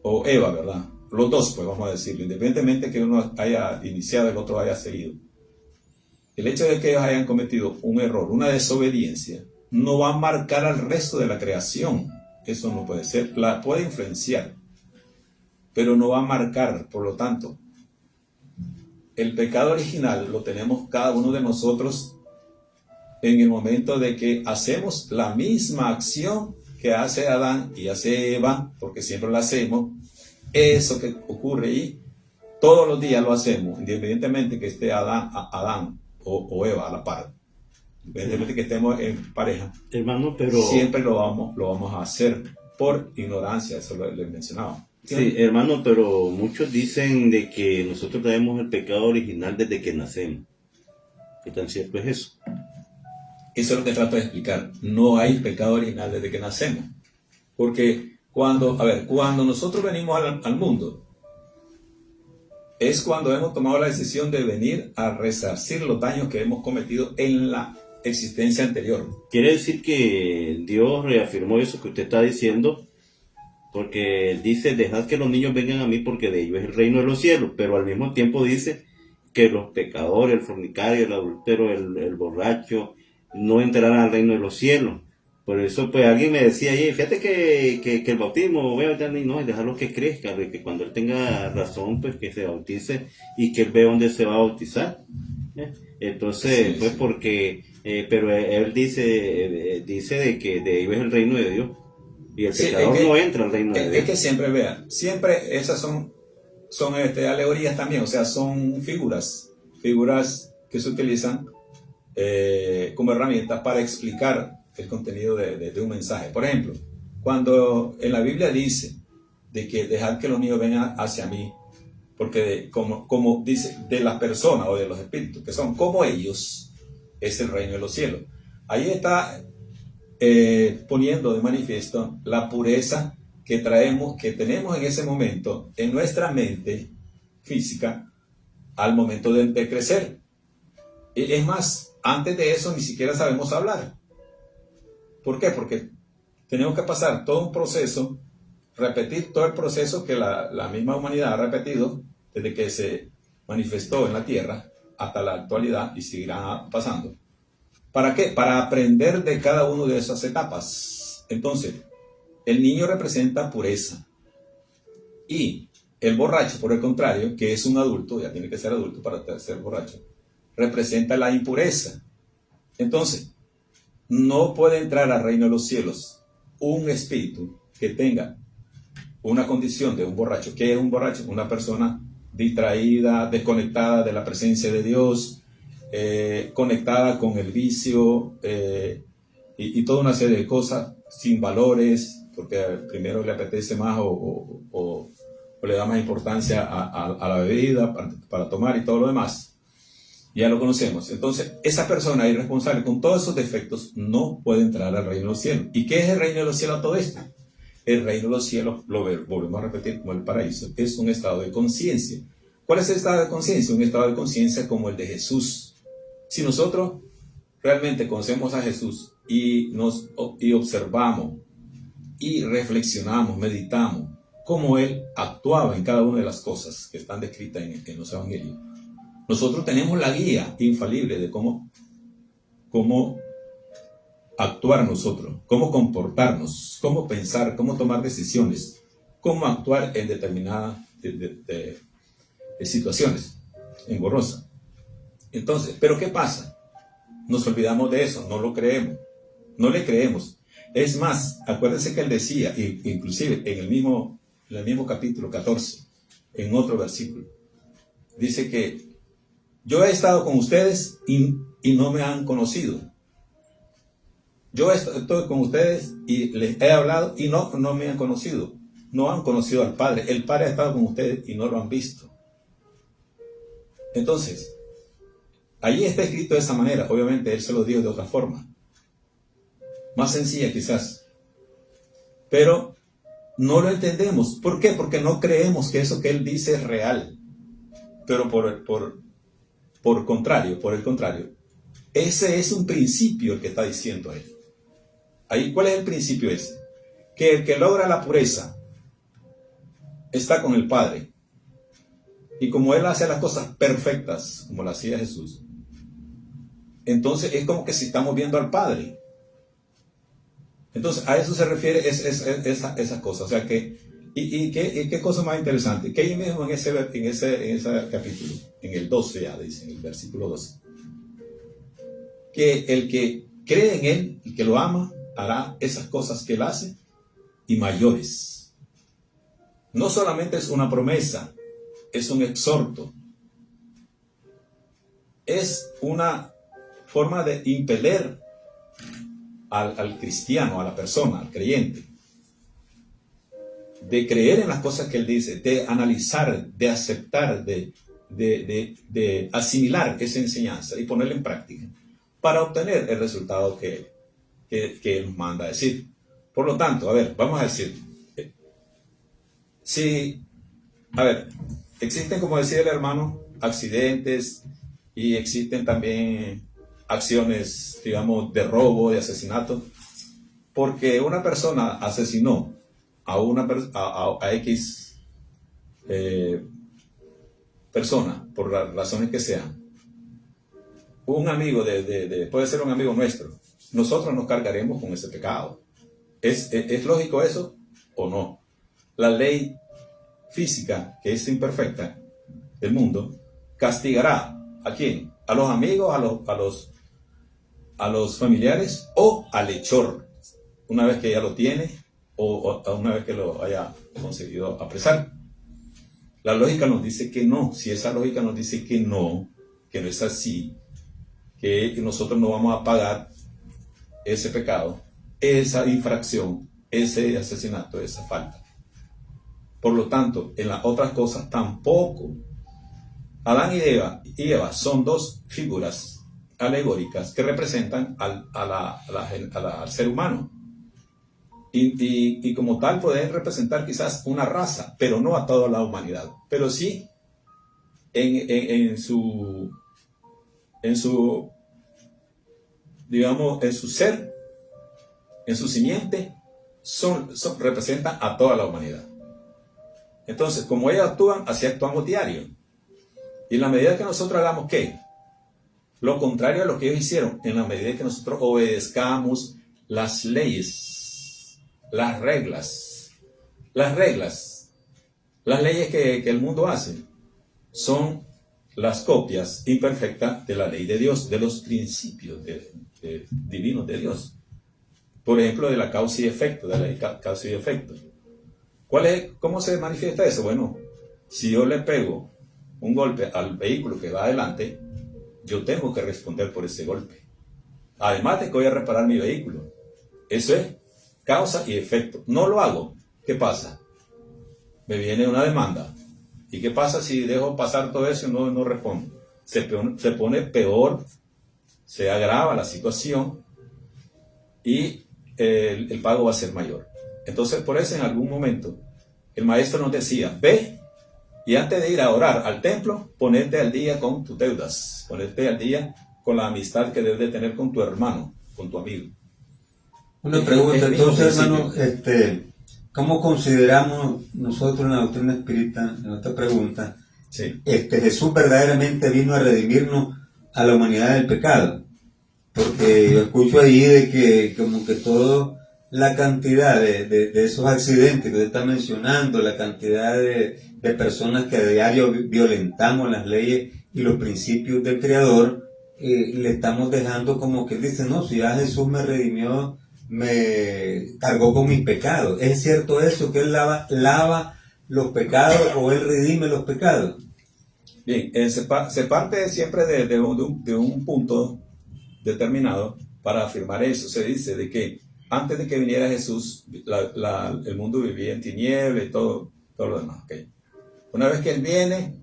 o Eva, ¿verdad? los dos, pues vamos a decirlo, independientemente que uno haya iniciado y el otro haya seguido. El hecho de que ellos hayan cometido un error, una desobediencia, no va a marcar al resto de la creación. Eso no puede ser. La puede influenciar, pero no va a marcar. Por lo tanto, el pecado original lo tenemos cada uno de nosotros en el momento de que hacemos la misma acción que hace Adán y hace Eva, porque siempre lo hacemos. Eso que ocurre y todos los días lo hacemos, independientemente que esté Adán o Eva a la par, independientemente que estemos en pareja, Hermano, pero... siempre lo vamos a hacer por ignorancia, eso lo he mencionado. Sí, hermano, pero muchos dicen de que nosotros tenemos el pecado original desde que nacemos. ¿Qué tan cierto es eso? Eso es lo que trato de explicar. No hay pecado original desde que nacemos. Porque cuando nosotros venimos al mundo, es cuando hemos tomado la decisión de venir a resarcir los daños que hemos cometido en la existencia anterior. Quiere decir que Dios reafirmó eso que usted está diciendo, porque dice, dejad que los niños vengan a mí porque de ellos es el reino de los cielos, pero al mismo tiempo dice que los pecadores, el fornicario, el adultero, el borracho, no entrarán al reino de los cielos. Por eso, pues alguien me decía, fíjate que el bautismo, voy a meter no, es dejarlo que crezca, de que cuando él tenga razón, pues que se bautice y que él vea dónde se va a bautizar. Entonces, sí, pues sí. Porque, pero él dice de que de ellos es el reino de Dios y el pecador no entra al reino de Dios. Es que siempre esas son alegorías también, o sea, son figuras que se utilizan como herramientas para explicar el contenido de un mensaje. Por ejemplo, cuando en la Biblia dice de que dejad que los niños vengan hacia mí, porque como dice, de las personas o de los espíritus que son como ellos, es el reino de los cielos. Ahí está poniendo de manifiesto la pureza que tenemos en ese momento en nuestra mente física al momento de crecer. Es más, antes de eso ni siquiera sabemos hablar. ¿Por qué? Porque tenemos que pasar todo un proceso, repetir todo el proceso que la misma humanidad ha repetido desde que se manifestó en la tierra hasta la actualidad y seguirá pasando. ¿Para qué? Para aprender de cada una de esas etapas. Entonces, el niño representa pureza y el borracho, por el contrario, que es un adulto, ya tiene que ser adulto para ser borracho, representa la impureza. Entonces, no puede entrar al reino de los cielos un espíritu que tenga una condición de un borracho. ¿Qué es un borracho? Una persona distraída, desconectada de la presencia de Dios, conectada con el vicio y toda una serie de cosas sin valores, porque primero le apetece más o le da más importancia a la bebida para tomar y todo lo demás. Ya lo conocemos. Entonces, esa persona irresponsable con todos esos defectos no puede entrar al reino de los cielos. ¿Y qué es el reino de los cielos a todo esto? El reino de los cielos, lo volvemos a repetir como el paraíso, es un estado de conciencia. ¿Cuál es el estado de conciencia? Un estado de conciencia como el de Jesús. Si nosotros realmente conocemos a Jesús y observamos y reflexionamos, meditamos cómo Él actuaba en cada una de las cosas que están descritas en los evangelios, nosotros tenemos la guía infalible de cómo actuar nosotros, cómo comportarnos, cómo pensar, cómo tomar decisiones, cómo actuar en determinadas situaciones engorrosas. Entonces, ¿pero qué pasa? Nos olvidamos de eso, no lo creemos, no le creemos. Es más, acuérdense que él decía, inclusive en el mismo capítulo 14, en otro versículo, dice que yo he estado con ustedes y no me han conocido. Yo estoy con ustedes y les he hablado y no me han conocido. No han conocido al Padre. El Padre ha estado con ustedes y no lo han visto. Entonces, allí está escrito de esa manera. Obviamente Él se lo dijo de otra forma. Más sencilla quizás. Pero no lo entendemos. ¿Por qué? Porque no creemos que eso que Él dice es real. Pero por el contrario, ese es un principio el que está diciendo Él. Ahí, ¿cuál es el principio ese? Que el que logra la pureza está con el Padre. Y como Él hace las cosas perfectas, como las hacía Jesús, entonces es como que si estamos viendo al Padre. Entonces a eso se refiere esa cosa. O sea que, ¿qué cosa más interesante? Que ahí mismo en ese capítulo, en el 12 ya dice, en el versículo 12, que el que cree en Él y que lo ama, hará esas cosas que Él hace y mayores. No solamente es una promesa, es un exhorto. Es una forma de impeler al cristiano, a la persona, al creyente, de creer en las cosas que Él dice, de analizar, de aceptar, de asimilar esa enseñanza y ponerla en práctica para obtener el resultado que Él nos manda a decir. Por lo tanto, a ver, vamos a decir, existen, como decía el hermano, accidentes y existen también acciones, digamos, de robo, de asesinato, porque una persona asesinó a X persona, por las razones que sean. Un amigo puede ser un amigo nuestro, nosotros nos cargaremos con ese pecado. ¿Es lógico eso o no? La ley física, que es imperfecta, del mundo, castigará ¿a quién? ¿A los amigos, a los familiares o al hechor? Una vez que ya lo tiene o una vez que lo haya conseguido apresar. La lógica nos dice que no. Si esa lógica nos dice que no es así, que nosotros no vamos a pagar ese pecado, esa infracción, ese asesinato, esa falta. Por lo tanto, en las otras cosas tampoco. Adán y Eva son dos figuras alegóricas que representan al ser humano. Y como tal pueden representar quizás una raza, pero no a toda la humanidad. Pero sí en su digamos, en su ser, en su simiente, representan a toda la humanidad. Entonces, como ellos actúan, así actuamos diario. Y en la medida que nosotros hagamos, ¿qué? Lo contrario a lo que ellos hicieron, en la medida que nosotros obedezcamos las leyes, las reglas. Las leyes que el mundo hace son las copias imperfectas de la ley de Dios, de los principios divinos de Dios. Por ejemplo, de la causa y efecto, de la ley causa y efecto. ¿Cómo se manifiesta eso? Bueno, si yo le pego un golpe al vehículo que va adelante, yo tengo que responder por ese golpe. Además de que voy a reparar mi vehículo. Eso es causa y efecto. No lo hago. ¿Qué pasa? Me viene una demanda. ¿Y qué pasa si dejo pasar todo eso y no respondo? Se pone peor, se agrava la situación y el pago va a ser mayor. Entonces, por eso en algún momento el maestro nos decía, ve y antes de ir a orar al templo, ponete al día con tus deudas, ponete al día con la amistad que debes de tener con tu hermano, con tu amigo. Una pregunta, entonces, hermano, ¿cómo consideramos nosotros en la doctrina espírita, en esta pregunta, sí, Jesús verdaderamente vino a redimirnos a la humanidad del pecado? Porque yo escucho ahí de que como que toda la cantidad de esos accidentes que usted está mencionando, la cantidad de personas que a diario violentamos las leyes y los principios del Creador, le estamos dejando como que dice, no, si ya Jesús me redimió, me cargó con mis pecados. ¿Es cierto eso, que Él lava los pecados o Él redime los pecados? Bien, se parte siempre de un punto determinado para afirmar eso. Se dice de que antes de que viniera Jesús, el mundo vivía en tinieblas y todo lo demás. ¿Okay? Una vez que Él viene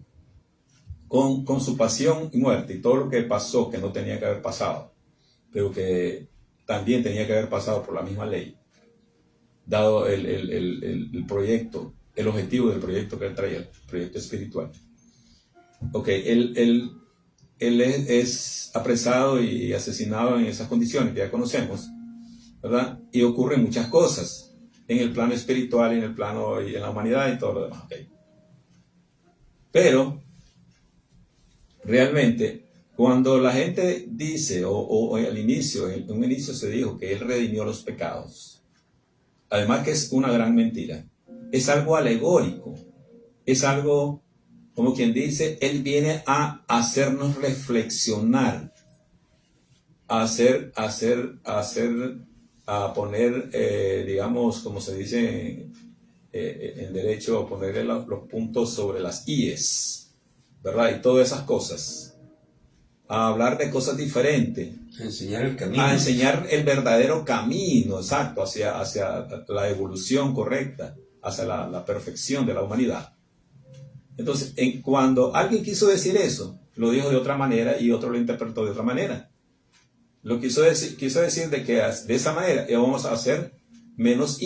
con su pasión y muerte y todo lo que pasó, que no tenía que haber pasado, pero que también tenía que haber pasado por la misma ley, dado el proyecto, el objetivo del proyecto que Él traía, el proyecto espiritual. Él es apresado y asesinado en esas condiciones que ya conocemos, ¿verdad? Y ocurren muchas cosas. en el plano espiritual, en el plano y en la humanidad y todo lo demás. Okay. Pero realmente, cuando la gente dice, o al inicio, en un inicio se dijo que Él redimió los pecados, además que es una gran mentira, es algo alegórico, es algo, como quien dice, Él viene a hacernos reflexionar, a poner, digamos, como se dice en derecho, ponerle los puntos sobre las íes, ¿verdad? Y todas esas cosas. A hablar de cosas diferentes. Enseñar el camino. A enseñar el verdadero camino, exacto, hacia la evolución correcta, hacia la perfección de la humanidad. Entonces, cuando alguien quiso decir eso, lo dijo de otra manera y otro lo interpretó de otra manera. Lo quiso decir de que de esa manera vamos a ser menos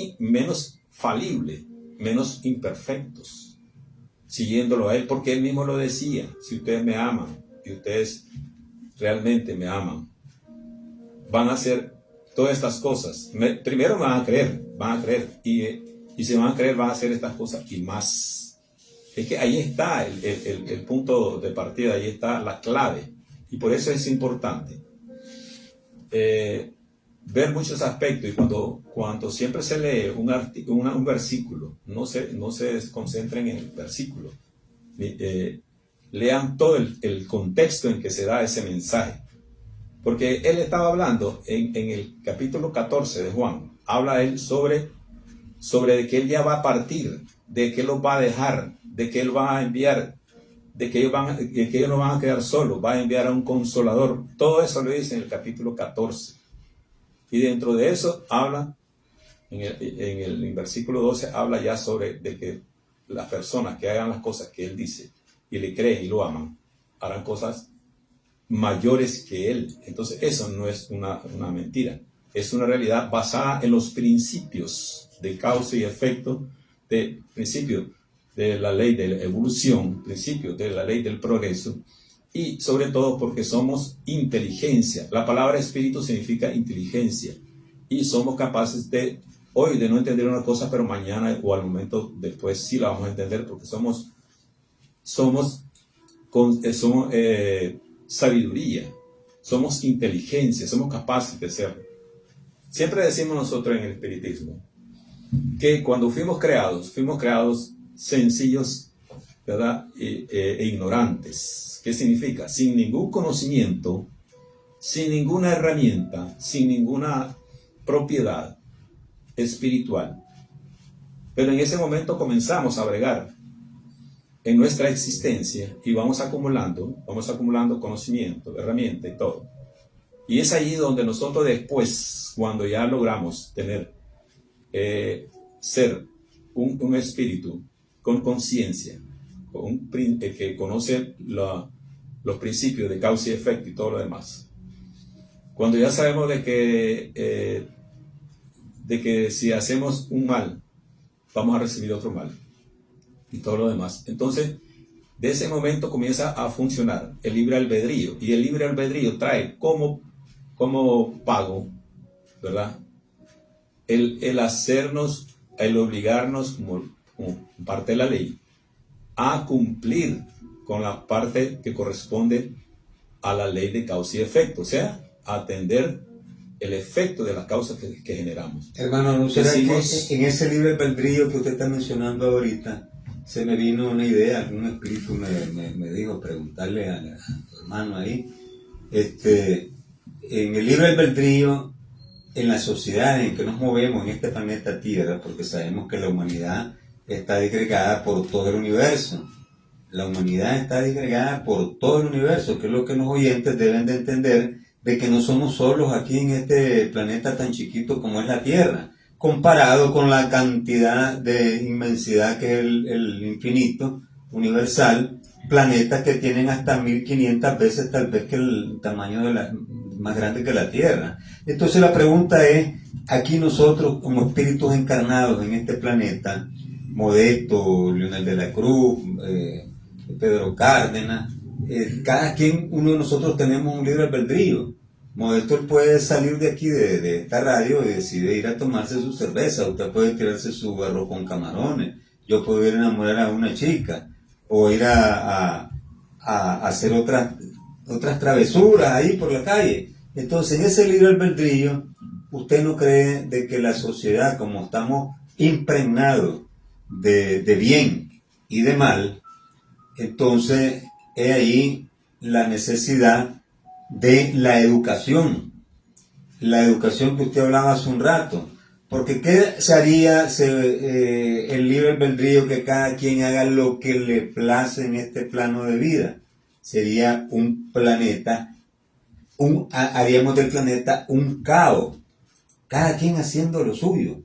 falibles, menos imperfectos, siguiéndolo a Él, porque Él mismo lo decía: si ustedes me aman y ustedes realmente me aman, van a hacer todas estas cosas. Primero van a creer, y si van a creer, van a hacer estas cosas y más. Es que ahí está el punto de partida, ahí está la clave, y por eso es importante ver muchos aspectos. Y cuando siempre se lee un versículo, no se concentren en el versículo, lean todo el contexto en que se da ese mensaje, porque él estaba hablando en el capítulo 14 de Juan, habla él sobre de que él ya va a partir, de que él los va a dejar, de que él va a enviar, de que ellos no van a quedar solos, va a enviar a un consolador. Todo eso lo dice en el capítulo 14, y dentro de eso habla en el versículo 12, habla ya sobre de que las personas que hagan las cosas que él dice y le creen y lo aman, harán cosas mayores que él. Entonces eso no es una mentira, es una realidad basada en los principios de causa y efecto, de principios de la ley de la evolución, principios de la ley del progreso, y sobre todo porque somos inteligencia. La palabra espíritu significa inteligencia, y somos capaces de hoy de no entender una cosa, pero mañana o al momento después sí la vamos a entender, porque somos sabiduría, somos inteligencia, somos capaces de serlo. Siempre decimos nosotros en el espiritismo que cuando fuimos creados sencillos, ¿verdad? E ignorantes. ¿Qué significa? Sin ningún conocimiento, sin ninguna herramienta, sin ninguna propiedad espiritual. Pero en ese momento comenzamos a bregar en nuestra existencia y vamos acumulando conocimiento, herramienta y todo. Y es allí donde nosotros después, cuando ya logramos tener, ser un espíritu con conciencia, que conoce los principios de causa y efecto y todo lo demás. Cuando ya sabemos de que si hacemos un mal, vamos a recibir otro mal y todo lo demás. Entonces, de ese momento comienza a funcionar el libre albedrío, y el libre albedrío trae como pago, ¿verdad? El hacernos, el obligarnos, como parte de la ley, a cumplir con la parte que corresponde a la ley de causa y efecto, o sea, atender el efecto de las causas que generamos. Hermano, ¿no será que en ese libre albedrío que usted está mencionando ahorita, se me vino una idea, un espíritu me dijo preguntarle a tu hermano ahí, en el libre albedrío, en la sociedad en que nos movemos en este planeta Tierra, porque sabemos que la humanidad está disgregada por todo el universo. La humanidad está disgregada por todo el universo, que es lo que los oyentes deben de entender, de que no somos solos aquí en este planeta tan chiquito como es la Tierra, comparado con la cantidad de inmensidad que es el infinito universal, planetas que tienen hasta 1500 veces tal vez que el tamaño más grande que la Tierra. Entonces la pregunta es, aquí nosotros como espíritus encarnados en este planeta, Modesto, Leonel de la Cruz, Pedro Cárdenas, cada quien, uno de nosotros tenemos un libre albedrío. Modesto puede salir de aquí, de esta radio, y decide ir a tomarse su cerveza. Usted puede tirarse su arroz con camarones. Yo puedo ir a enamorar a una chica, o ir a hacer otras travesuras ahí por la calle. Entonces, en ese libre albedrío, usted no cree de que la sociedad, como estamos impregnados de bien y de mal, entonces es ahí la necesidad de la educación que usted hablaba hace un rato. Porque ¿qué se haría el libre albedrío, que cada quien haga lo que le place en este plano de vida? Sería un planeta, haríamos del planeta un caos, cada quien haciendo lo suyo,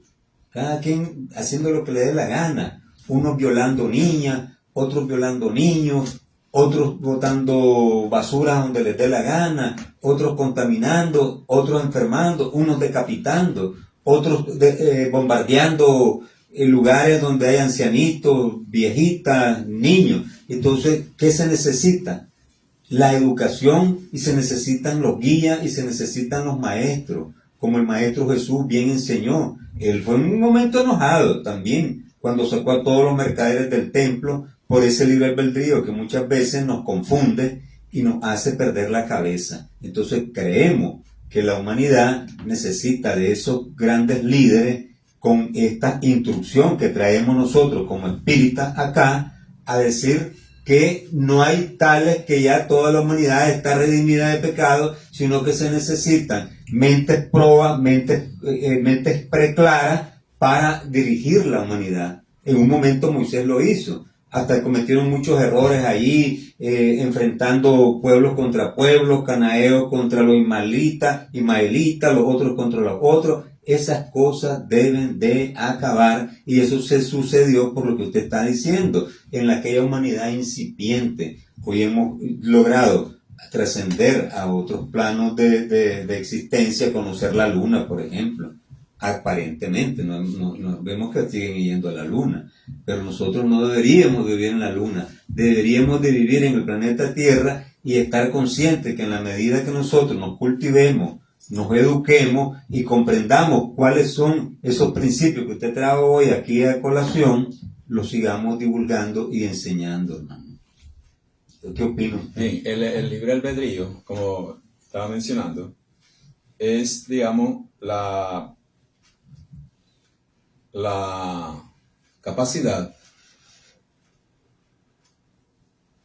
cada quien haciendo lo que le dé la gana, unos violando niñas, otros violando niños, otros botando basura donde les dé la gana, otros contaminando, otros enfermando, unos decapitando, otros bombardeando lugares donde hay ancianitos, viejitas, niños. Entonces, ¿qué se necesita? La educación, y se necesitan los guías y se necesitan los maestros, como el maestro Jesús bien enseñó. Él fue en un momento enojado también, cuando sacó a todos los mercaderes del templo por ese libre albedrío que muchas veces nos confunde y nos hace perder la cabeza. Entonces creemos que la humanidad necesita de esos grandes líderes con esta instrucción que traemos nosotros como espíritas acá, a decir que no hay tales que ya toda la humanidad está redimida de pecado, sino que se necesitan mentes probas, mentes preclaras para dirigir la humanidad. En un momento Moisés lo hizo, hasta cometieron muchos errores allí, enfrentando pueblos contra pueblos, cananeos contra los ismaelitas, los otros contra los otros. Esas cosas deben de acabar, y eso se sucedió por lo que usted está diciendo, en aquella humanidad incipiente. Hoy hemos logrado trascender a otros planos de existencia, conocer la luna, por ejemplo. Aparentemente, no vemos que siguen yendo a la luna, pero nosotros no deberíamos vivir en la luna, deberíamos de vivir en el planeta Tierra y estar conscientes que en la medida que nosotros nos cultivemos, nos eduquemos y comprendamos cuáles son esos principios que usted trajo hoy aquí a colación, los sigamos divulgando y enseñando, hermano. ¿Qué opino? Bien, el libre albedrío, como estaba mencionando, es, digamos, la capacidad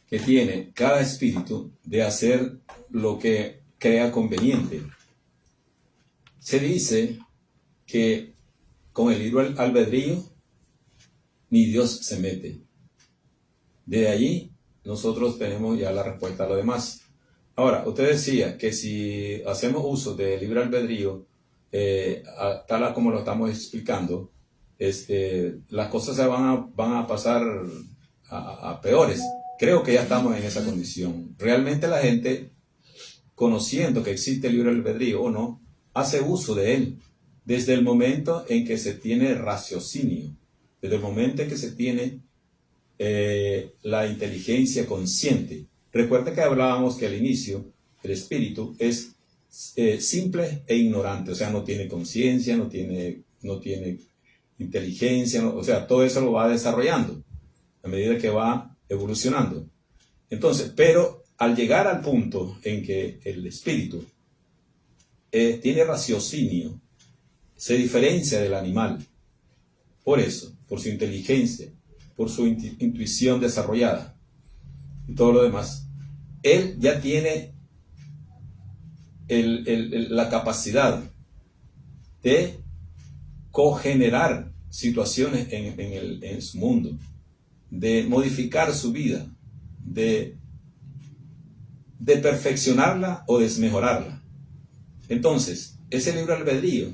que tiene cada espíritu de hacer lo que crea conveniente. Se dice que con el libre albedrío ni Dios se mete. De allí nosotros tenemos ya la respuesta a lo demás. Ahora, usted decía que si hacemos uso del libre albedrío, tal como lo estamos explicando, las cosas se van a pasar a peores. Creo que ya estamos en esa condición. Realmente la gente, conociendo que existe el libre albedrío o no, hace uso de él. Desde el momento en que se tiene raciocinio, desde el momento en que se tiene la inteligencia consciente. Recuerda que hablábamos que al inicio el espíritu es simple e ignorante, o sea, no tiene conciencia, no tiene inteligencia, o sea, todo eso lo va desarrollando a medida que va evolucionando. Entonces, pero al llegar al punto en que el espíritu tiene raciocinio, se diferencia del animal. Por eso, por su inteligencia, por su intuición desarrollada y todo lo demás, él ya tiene la capacidad de cogenerar situaciones en su mundo, de modificar su vida, de perfeccionarla o desmejorarla. Entonces, ese libre albedrío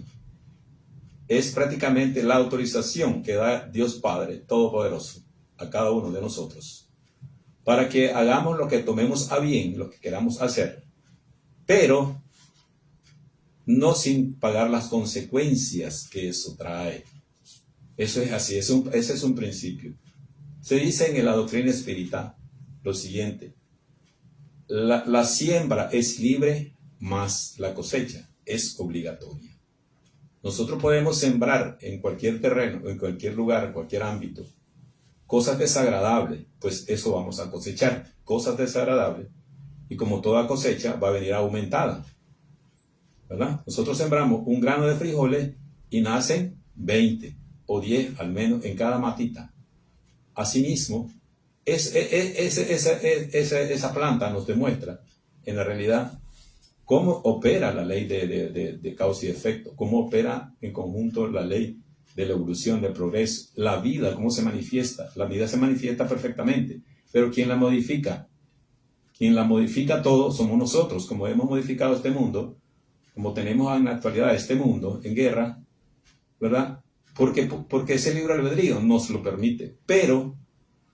es prácticamente la autorización que da Dios Padre Todopoderoso a cada uno de nosotros para que hagamos lo que tomemos a bien, lo que queramos hacer, pero no sin pagar las consecuencias que eso trae. Eso es así, ese es un principio. Se dice en la doctrina espírita lo siguiente: la siembra es libre mas la cosecha es obligatoria. Nosotros podemos sembrar en cualquier terreno, en cualquier lugar, en cualquier ámbito, cosas desagradables, pues eso vamos a cosechar, cosas desagradables, y como toda cosecha va a venir aumentada, ¿verdad? Nosotros sembramos un grano de frijoles y nacen 20 o 10 al menos en cada matita. Asimismo, esa planta nos demuestra en la realidad cómo opera la ley de causa y efecto, cómo opera en conjunto la ley de la evolución, del progreso, la vida, cómo se manifiesta. La vida se manifiesta perfectamente, pero ¿quién la modifica? Quien la modifica todo somos nosotros, como hemos modificado este mundo, como tenemos en la actualidad este mundo en guerra, ¿verdad? Porque ese libre albedrío nos lo permite, pero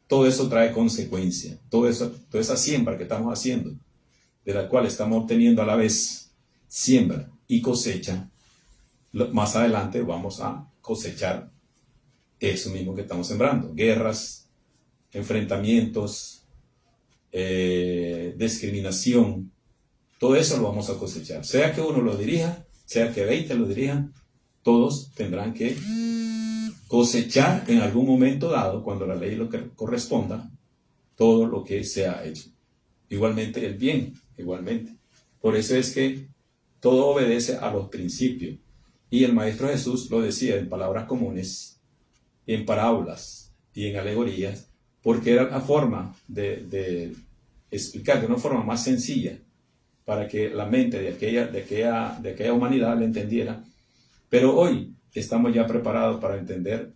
todo eso trae consecuencia, toda esa siembra que estamos haciendo, de la cual estamos obteniendo a la vez siembra y cosecha, más adelante vamos a cosechar eso mismo que estamos sembrando, guerras, enfrentamientos, discriminación, todo eso lo vamos a cosechar, sea que uno lo dirija, sea que 20 lo dirijan, todos tendrán que cosechar en algún momento dado, cuando la ley lo que corresponda, todo lo que se ha hecho. Igualmente el bien, igualmente. Por eso es que todo obedece a los principios. Y el Maestro Jesús lo decía en palabras comunes, en parábolas y en alegorías, porque era la forma de explicar de una forma más sencilla, para que la mente de aquella humanidad le entendiera. Pero hoy estamos ya preparados para entender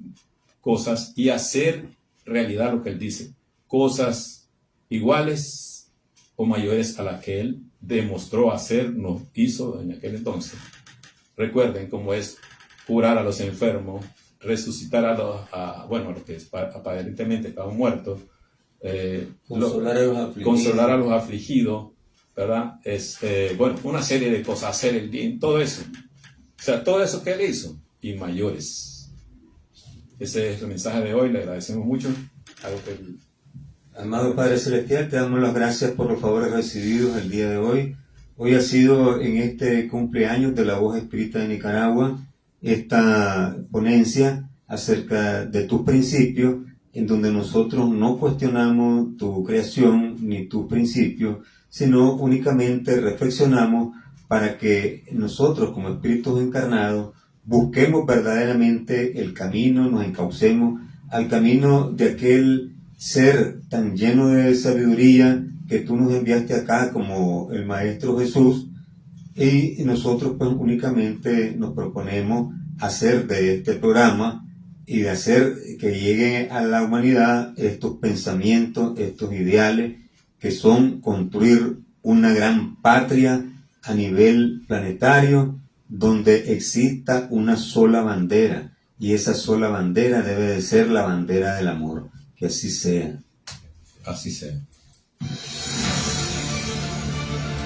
cosas y hacer realidad lo que Él dice. Cosas iguales o mayores a las que Él demostró hacer, nos hizo en aquel entonces. Recuerden cómo es curar a los enfermos, resucitar a los que aparentemente estaban muertos, consolar a los afligidos, ¿verdad? Una serie de cosas, hacer el bien, todo eso. O sea, todo eso que Él hizo y mayores. Ese es el mensaje de hoy, le agradecemos mucho. Amado Padre Celestial, te damos las gracias por los favores recibidos el día de hoy. Hoy ha sido en este cumpleaños de la Voz Espírita de Nicaragua esta ponencia acerca de tus principios, en donde nosotros no cuestionamos tu creación ni tus principios, sino únicamente reflexionamos para que nosotros como espíritus encarnados busquemos verdaderamente el camino, nos encaucemos al camino de aquel ser tan lleno de sabiduría que tú nos enviaste acá como el Maestro Jesús, y nosotros pues únicamente nos proponemos hacer de este programa y de hacer que llegue a la humanidad estos pensamientos, estos ideales que son construir una gran patria a nivel planetario donde exista una sola bandera, y esa sola bandera debe de ser la bandera del amor. Que así sea. Así sea.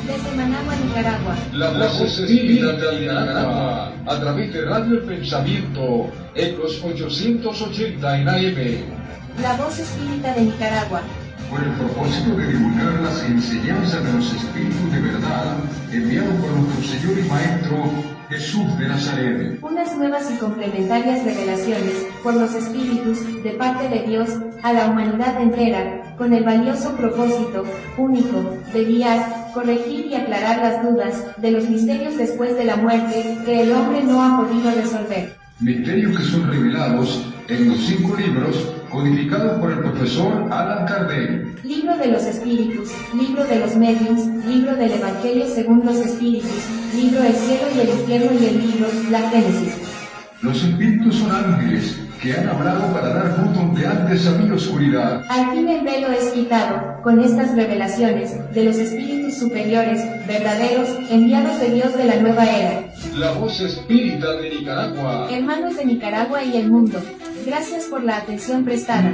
Desde Managua, Nicaragua. La voz espírita de Nicaragua, a través de Radio El Pensamiento, en los 880 en AM. La Voz Espírita de Nicaragua. Con el propósito de divulgar las enseñanzas de los espíritus de verdad, enviado por nuestro Señor y Maestro Jesús de Nazaret. Unas nuevas y complementarias revelaciones, por los espíritus, de parte de Dios, a la humanidad entera, con el valioso propósito, único, de guiar, corregir y aclarar las dudas, de los misterios después de la muerte, que el hombre no ha podido resolver. Misterios que son revelados en los 5 libros codificados por el profesor Allan Kardec. Libro de los Espíritus, Libro de los Mediums, Libro del Evangelio según los Espíritus, Libro del Cielo y el Infierno y el libro, la Génesis. Los espíritus son ángeles que han hablado para dar luz donde antes había oscuridad. Al fin el velo es quitado, con estas revelaciones, de los espíritus superiores, verdaderos, enviados de Dios de la nueva era. La voz espírita de Nicaragua. Hermanos de Nicaragua y el mundo, gracias por la atención prestada.